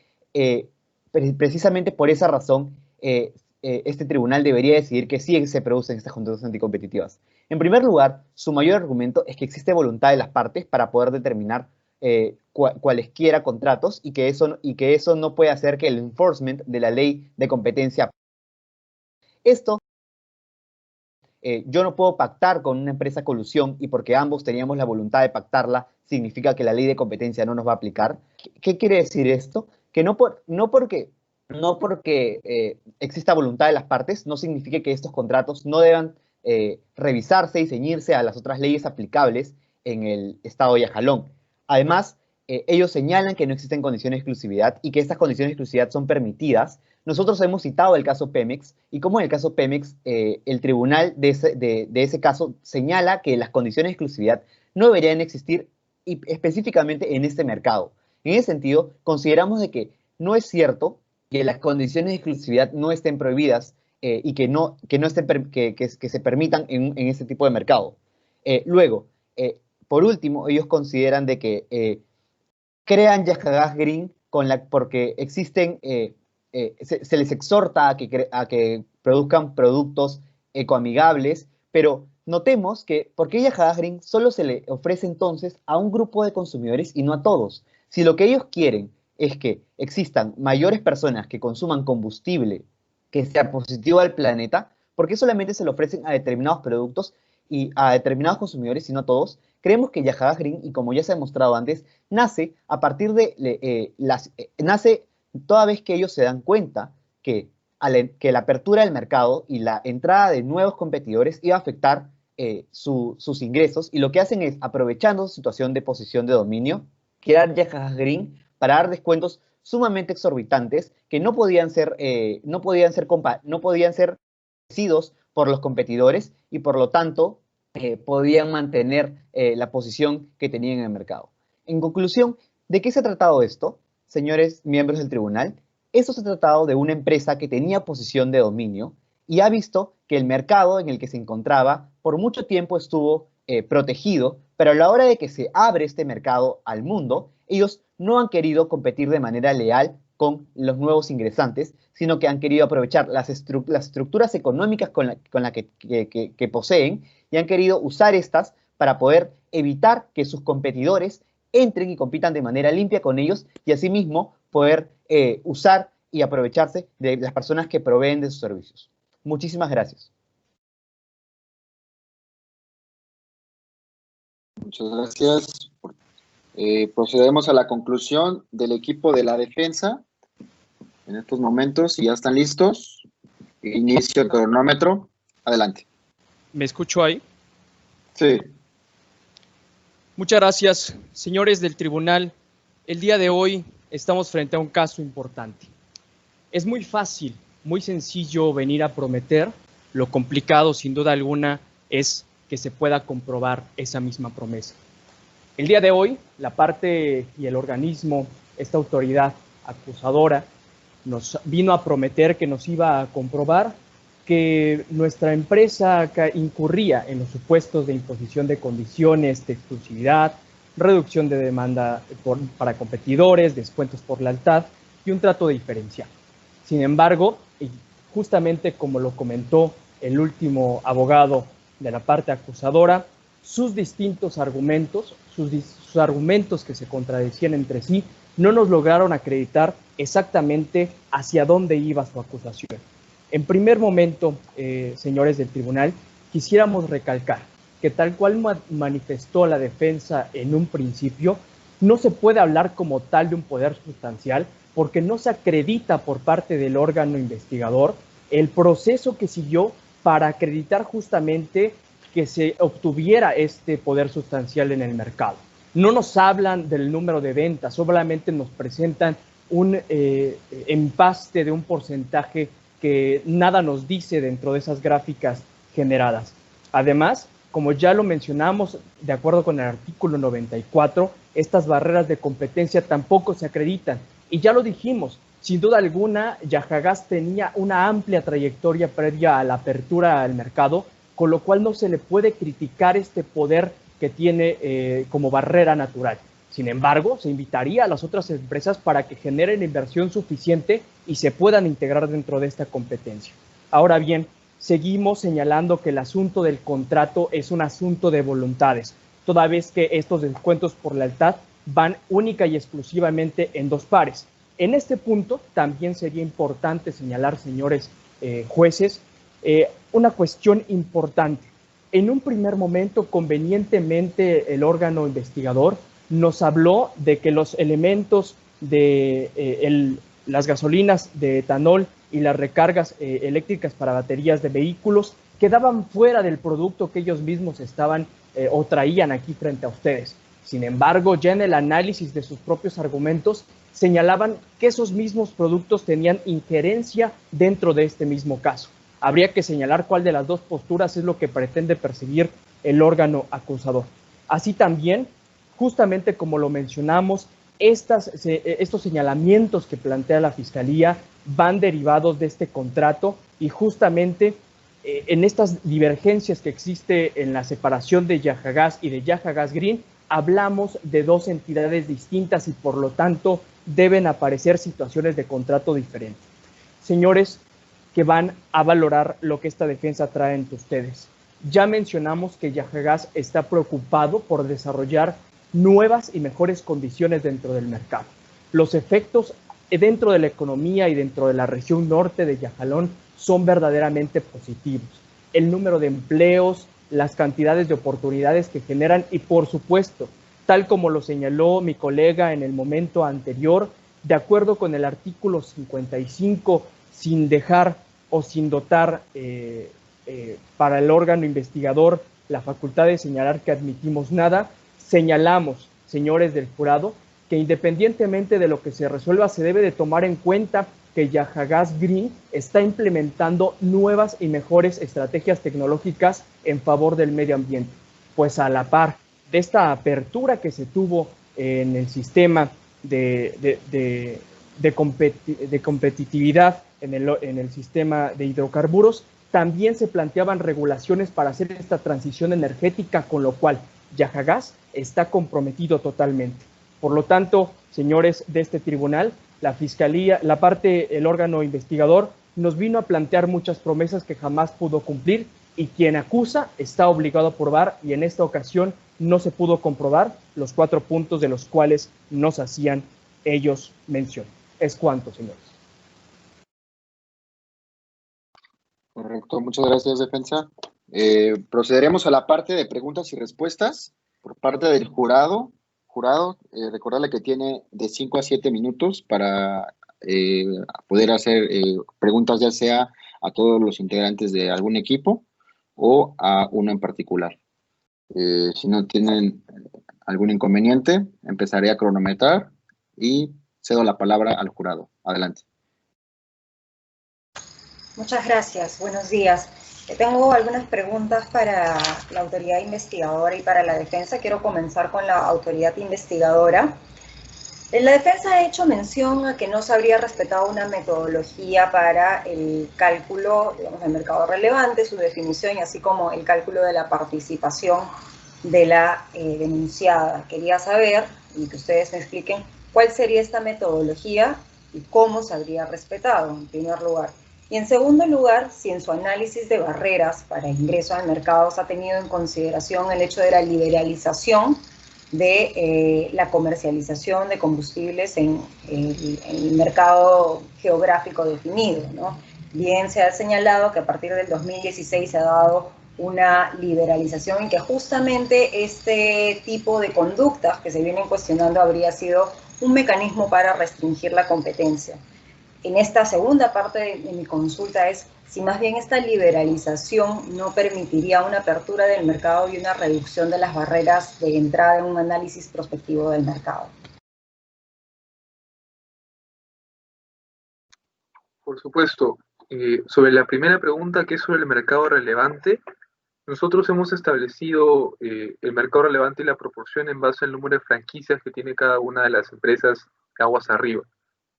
precisamente por esa razón, este tribunal debería decidir que sí se producen estas conductas anticompetitivas. En primer lugar, su mayor argumento es que existe voluntad de las partes para poder determinar cualesquiera contratos y que eso no puede hacer que el enforcement de la ley de competencia. Esto, yo no puedo pactar con una empresa colusión y porque ambos teníamos la voluntad de pactarla, significa que la ley de competencia no nos va a aplicar. ¿Qué quiere decir esto? Que no porque exista voluntad de las partes, no significa que estos contratos no deban revisarse y ceñirse a las otras leyes aplicables en el estado de Yajalón. Además, ellos señalan que no existen condiciones de exclusividad y que estas condiciones de exclusividad son permitidas. Nosotros hemos citado el caso Pemex y como en el caso Pemex, el tribunal de ese caso señala que las condiciones de exclusividad no deberían existir específicamente en este mercado. En ese sentido, consideramos de que no es cierto que las condiciones de exclusividad no estén prohibidas y que se permitan en este tipo de mercado. Luego, por último, ellos consideran de que crean Yajagás Green porque existen, se les exhorta a que produzcan productos ecoamigables, pero notemos que ¿por qué Yajagás Green solo se le ofrece entonces a un grupo de consumidores y no a todos? Si lo que ellos quieren es que existan mayores personas que consuman combustible que sea positivo al planeta, ¿por qué solamente se le ofrecen a determinados productos y a determinados consumidores y no a todos? Creemos que Yajagás Green, y como ya se ha demostrado antes, nace a partir de nace toda vez que ellos se dan cuenta que la apertura del mercado y la entrada de nuevos competidores iba a afectar sus ingresos, y lo que hacen es, aprovechando su situación de posición de dominio, crear Yajagás Green para dar descuentos sumamente exorbitantes que no podían ser ofrecidos por los competidores y por lo tanto podían mantener la posición que tenían en el mercado. En conclusión, ¿de qué se ha tratado esto, señores miembros del tribunal? Esto se ha tratado de una empresa que tenía posición de dominio y ha visto que el mercado en el que se encontraba por mucho tiempo estuvo protegido, pero a la hora de que se abre este mercado al mundo, ellos no han querido competir de manera leal con los nuevos ingresantes, sino que han querido aprovechar las estructuras económicas con la que poseen y han querido usar estas para poder evitar que sus competidores entren y compitan de manera limpia con ellos y asimismo poder usar y aprovecharse de las personas que proveen de sus servicios. Muchísimas gracias. Muchas gracias. Procedemos a la conclusión del equipo de la defensa. En estos momentos, si ya están listos, inicio el cronómetro. Adelante. ¿Me escucho ahí? Sí. Muchas gracias, señores del tribunal. El día de hoy estamos frente a un caso importante. Es muy fácil, muy sencillo venir a prometer. Lo complicado, sin duda alguna, es que se pueda comprobar esa misma promesa. El día de hoy, la parte y el organismo, esta autoridad acusadora, nos vino a prometer que nos iba a comprobar que nuestra empresa incurría en los supuestos de imposición de condiciones de exclusividad, reducción de demanda para competidores, descuentos por lealtad y un trato diferencial. Sin embargo, y justamente como lo comentó el último abogado de la parte acusadora, sus distintos argumentos, sus argumentos que se contradecían entre sí, no nos lograron acreditar exactamente hacia dónde iba su acusación. En primer momento, señores del tribunal, quisiéramos recalcar que tal cual manifestó la defensa en un principio, no se puede hablar como tal de un poder sustancial porque no se acredita por parte del órgano investigador el proceso que siguió para acreditar justamente que se obtuviera este poder sustancial en el mercado. No nos hablan del número de ventas, solamente nos presentan un empaste de un porcentaje que nada nos dice dentro de esas gráficas generadas. Además, como ya lo mencionamos, de acuerdo con el artículo 94, estas barreras de competencia tampoco se acreditan. Y ya lo dijimos, sin duda alguna, Yajagás tenía una amplia trayectoria previa a la apertura al mercado, con lo cual no se le puede criticar este poder que tiene como barrera natural. Sin embargo, se invitaría a las otras empresas para que generen inversión suficiente y se puedan integrar dentro de esta competencia. Ahora bien, seguimos señalando que el asunto del contrato es un asunto de voluntades, toda vez que estos descuentos por lealtad van única y exclusivamente en dos pares. En este punto también sería importante señalar, señores jueces, una cuestión importante. En un primer momento, convenientemente, el órgano investigador nos habló de que los elementos de las gasolinas de etanol y las recargas eléctricas para baterías de vehículos quedaban fuera del producto que ellos mismos estaban o traían aquí frente a ustedes. Sin embargo, ya en el análisis de sus propios argumentos, señalaban que esos mismos productos tenían injerencia dentro de este mismo caso. Habría que señalar cuál de las dos posturas es lo que pretende perseguir el órgano acusador. Así también, justamente como lo mencionamos, estos señalamientos que plantea la Fiscalía van derivados de este contrato y justamente en estas divergencias que existe en la separación de Yajagás y de Yajagás Green, hablamos de dos entidades distintas y por lo tanto deben aparecer situaciones de contrato diferentes. Señores que van a valorar lo que esta defensa trae ante ustedes, ya mencionamos que Yajagás está preocupado por desarrollar nuevas y mejores condiciones dentro del mercado. Los efectos dentro de la economía y dentro de la región norte de Yajalón son verdaderamente positivos. El número de empleos, las cantidades de oportunidades que generan y, por supuesto, tal como lo señaló mi colega en el momento anterior, de acuerdo con el artículo 55, sin dejar o sin dotar para el órgano investigador la facultad de señalar que admitimos nada, señalamos, señores del jurado, que independientemente de lo que se resuelva, se debe de tomar en cuenta que Yajagás Green está implementando nuevas y mejores estrategias tecnológicas en favor del medio ambiente. Pues a la par de esta apertura que se tuvo en el sistema de competitividad en el sistema de hidrocarburos, también se planteaban regulaciones para hacer esta transición energética, con lo cual Yajagás está comprometido totalmente. Por lo tanto, señores de este tribunal, la Fiscalía, el órgano investigador, nos vino a plantear muchas promesas que jamás pudo cumplir y quien acusa está obligado a probar, y en esta ocasión no se pudo comprobar los 4 puntos de los cuales nos hacían ellos mención. Es cuanto, señores. Correcto, muchas gracias, defensa. Procederemos a la parte de preguntas y respuestas por parte del jurado. Recordarle que tiene de 5 a 7 minutos para poder hacer preguntas, ya sea a todos los integrantes de algún equipo o a uno en particular. Si no tienen algún inconveniente, empezaré a cronometrar y cedo la palabra al jurado. Adelante. Muchas gracias. Buenos días. Tengo algunas preguntas para la autoridad investigadora y para la defensa. Quiero comenzar con la autoridad investigadora. La defensa ha hecho mención a que no se habría respetado una metodología para el cálculo, digamos, del mercado relevante, su definición, y así como el cálculo de la participación de la denunciada. Quería saber, y que ustedes me expliquen, cuál sería esta metodología y cómo se habría respetado, en primer lugar. Y en segundo lugar, si en su análisis de barreras para ingreso al mercado se ha tenido en consideración el hecho de la liberalización de la comercialización de combustibles en el mercado geográfico definido, ¿no? Bien se ha señalado que a partir del 2016 se ha dado una liberalización en que justamente este tipo de conductas que se vienen cuestionando habría sido un mecanismo para restringir la competencia. En esta segunda parte de mi consulta es si más bien esta liberalización no permitiría una apertura del mercado y una reducción de las barreras de entrada en un análisis prospectivo del mercado. Por supuesto. Sobre la primera pregunta, que es sobre el mercado relevante, nosotros hemos establecido el mercado relevante y la proporción en base al número de franquicias que tiene cada una de las empresas de aguas arriba.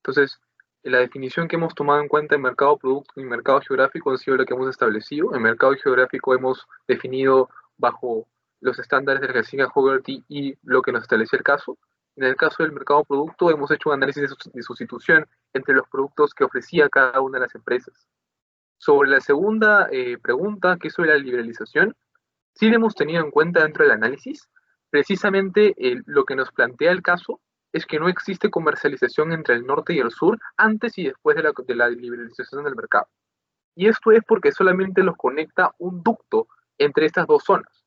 Entonces, la definición que hemos tomado en cuenta en mercado producto y mercado geográfico ha sido lo que hemos establecido. En mercado geográfico hemos definido bajo los estándares de Helsinki Hoggerty y lo que nos establecía el caso. En el caso del mercado producto hemos hecho un análisis de sustitución entre los productos que ofrecía cada una de las empresas. Sobre la segunda pregunta, que es sobre la liberalización, sí le hemos tenido en cuenta dentro del análisis. Precisamente lo que nos plantea el caso es que no existe comercialización entre el norte y el sur antes y después de la liberalización del mercado. Y esto es porque solamente los conecta un ducto entre estas dos zonas.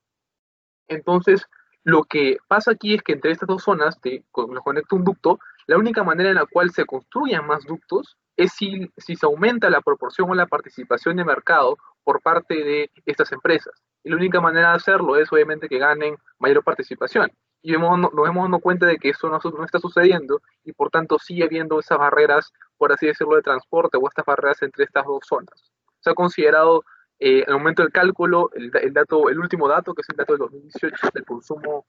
Entonces, lo que pasa aquí es que entre estas dos zonas, los conecta un ducto, la única manera en la cual se construyan más ductos es si se aumenta la proporción o la participación de mercado por parte de estas empresas. Y la única manera de hacerlo es obviamente que ganen mayor participación. Y nos hemos dado cuenta de que eso no está sucediendo y por tanto sigue habiendo esas barreras, por así decirlo, de transporte o estas barreras entre estas dos zonas. Se ha considerado el momento del cálculo, el último dato, que es el dato del 2018, del consumo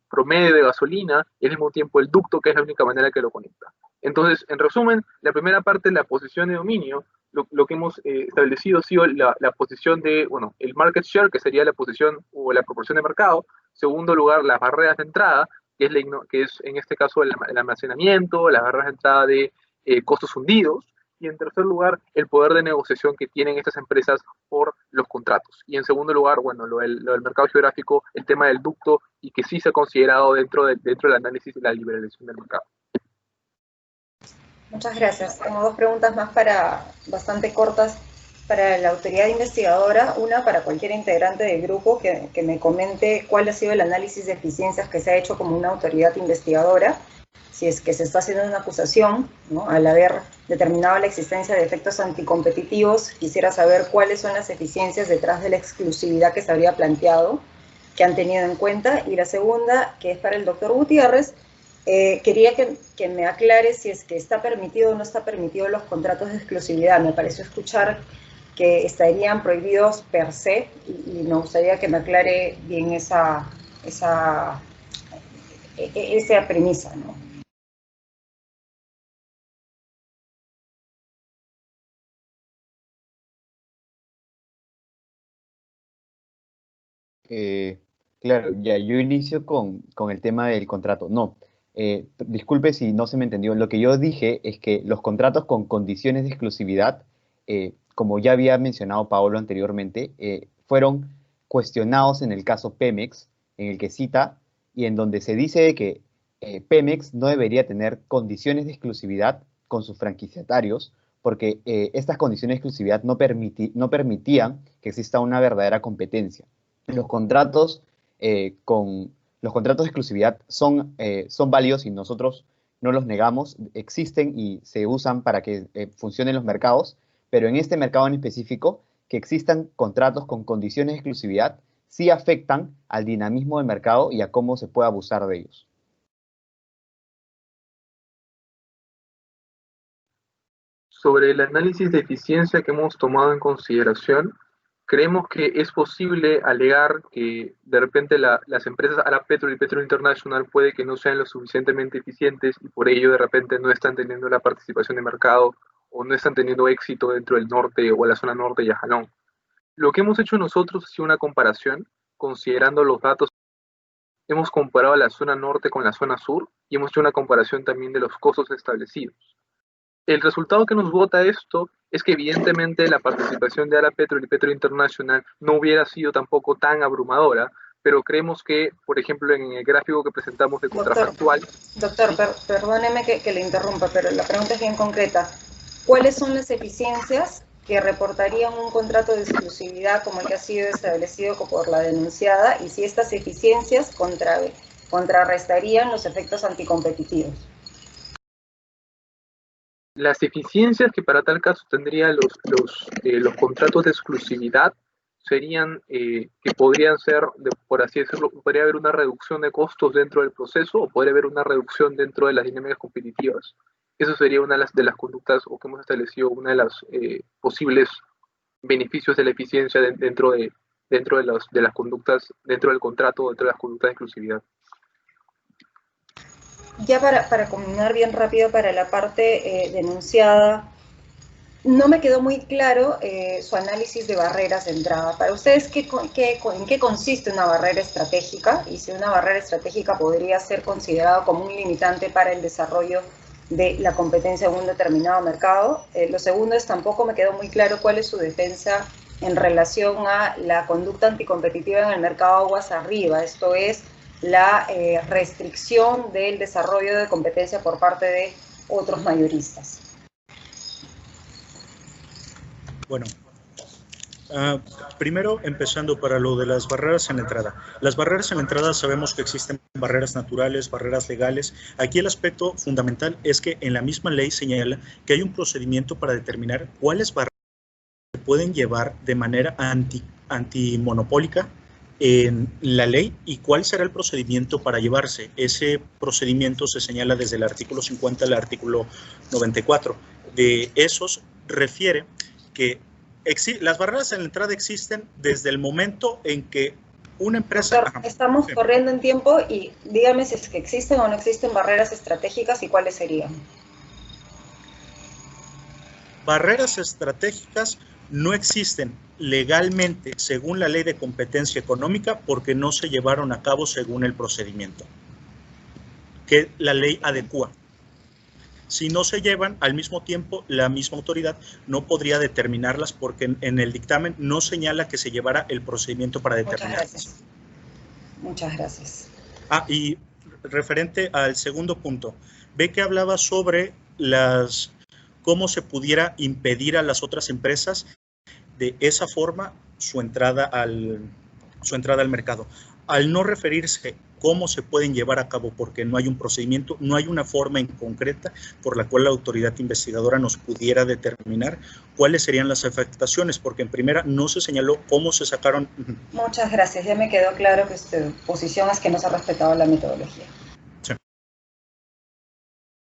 promedio de gasolina, y al mismo tiempo el ducto, que es la única manera que lo conecta. Entonces, en resumen, la primera parte, la posición de dominio, lo que hemos establecido ha sido la posición de, bueno, el market share, que sería la posición o la proporción de mercado. Segundo lugar, las barreras de entrada, que es en este caso el almacenamiento, las barreras de entrada de costos hundidos. Y en tercer lugar, el poder de negociación que tienen estas empresas por los contratos. Y en segundo lugar, bueno, lo del mercado geográfico, el tema del ducto, y que sí se ha considerado dentro del análisis de la liberalización del mercado. Muchas gracias. Tengo dos preguntas más bastante cortas para la autoridad investigadora. Una para cualquier integrante del grupo que me comente cuál ha sido el análisis de eficiencias que se ha hecho como una autoridad investigadora. Si es que se está haciendo una acusación, ¿no? Al haber determinado la existencia de efectos anticompetitivos, quisiera saber cuáles son las eficiencias detrás de la exclusividad que se habría planteado, que han tenido en cuenta. Y la segunda, que es para el doctor Gutiérrez, quería que me aclare si es que está permitido o no está permitido los contratos de exclusividad. Me pareció escuchar que estarían prohibidos per se, y me gustaría que me aclare bien esa premisa, ¿no? Claro, ya yo inicio con el tema del contrato. No, disculpe si no se me entendió. Lo que yo dije es que los contratos con condiciones de exclusividad, como ya había mencionado Paolo anteriormente, fueron cuestionados en el caso Pemex, en el que cita, y en donde se dice que Pemex no debería tener condiciones de exclusividad con sus franquiciatarios, porque estas condiciones de exclusividad no permitían que exista una verdadera competencia. Los contratos los contratos de exclusividad son válidos y nosotros no los negamos, existen y se usan para que funcionen los mercados, pero en este mercado en específico, que existan contratos con condiciones de exclusividad sí afectan al dinamismo del mercado y a cómo se puede abusar de ellos. Sobre el análisis de eficiencia que hemos tomado en consideración, Creemos que es posible alegar que de repente las empresas Arapetro y Petro International puede que no sean lo suficientemente eficientes y por ello de repente no están teniendo la participación de mercado o no están teniendo éxito dentro del norte o la zona norte de Yajalón. Lo que hemos hecho nosotros ha sido una comparación, considerando los datos. Hemos comparado la zona norte con la zona sur y hemos hecho una comparación también de los costos establecidos. El resultado que nos bota esto es que evidentemente la participación de Arapetro y Petro International no hubiera sido tampoco tan abrumadora, pero creemos que, por ejemplo, en el gráfico que presentamos de contrafactual... Doctor, perdóneme que le interrumpa, pero la pregunta es bien concreta. ¿Cuáles son las eficiencias que reportarían un contrato de exclusividad como el que ha sido establecido por la denunciada y si estas eficiencias contrarrestarían los efectos anticompetitivos? Las eficiencias que para tal caso tendrían los contratos de exclusividad serían que podrían ser, por así decirlo, podría haber una reducción de costos dentro del proceso o podría haber una reducción dentro de las dinámicas competitivas. Eso sería una de las conductas o que hemos establecido, una de las posibles beneficios de la eficiencia dentro de las conductas, dentro del contrato, dentro de las conductas de exclusividad. Ya para combinar bien rápido para la parte denunciada, no me quedó muy claro su análisis de barreras de entrada. Para ustedes, ¿en qué consiste una barrera estratégica? Y si una barrera estratégica podría ser considerada como un limitante para el desarrollo de la competencia en un determinado mercado. Lo segundo es, tampoco me quedó muy claro cuál es su defensa en relación a la conducta anticompetitiva en el mercado aguas arriba, esto es, la restricción del desarrollo de competencia por parte de otros mayoristas. Bueno, primero empezando para lo de las barreras en la entrada. Las barreras en la entrada sabemos que existen barreras naturales, barreras legales. Aquí el aspecto fundamental es que en la misma ley señala que hay un procedimiento para determinar cuáles barreras se pueden llevar de manera antimonopólica en la ley y cuál será el procedimiento para llevarse. Ese procedimiento se señala desde el artículo 50 al artículo 94. De esos refiere que las barreras en la entrada existen desde el momento en que una empresa... Doctor, estamos corriendo en tiempo y dígame si es que existen o no existen barreras estratégicas y cuáles serían. Barreras estratégicas no existen legalmente según la Ley de Competencia Económica porque no se llevaron a cabo según el procedimiento que la ley adecua. Si no se llevan, al mismo tiempo, la misma autoridad no podría determinarlas porque en el dictamen no señala que se llevara el procedimiento para determinarlas. Muchas gracias. Y referente al segundo punto, ve que hablaba sobre cómo se pudiera impedir a las otras empresas de esa forma su entrada al mercado. Al no referirse cómo se pueden llevar a cabo porque no hay un procedimiento, no hay una forma en concreta por la cual la autoridad investigadora nos pudiera determinar cuáles serían las afectaciones, porque en primera no se señaló cómo se sacaron. Muchas gracias, ya me quedó claro que su posición es que no se ha respetado la metodología. Sí.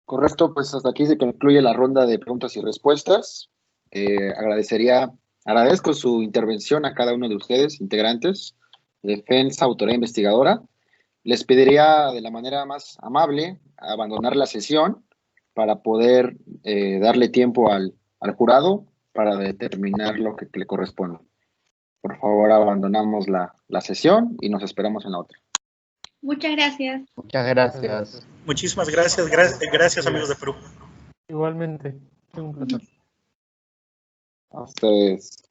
Correcto, pues hasta aquí se concluye la ronda de preguntas y respuestas. Agradezco su intervención a cada uno de ustedes, integrantes, defensa, autoridad investigadora. Les pediría de la manera más amable abandonar la sesión para poder darle tiempo al jurado para determinar lo que le corresponde. Por favor, abandonamos la sesión y nos esperamos en la otra. Muchas gracias. Muchas gracias. Muchísimas gracias. Gracias, amigos de Perú. Igualmente. Un placer. A ustedes.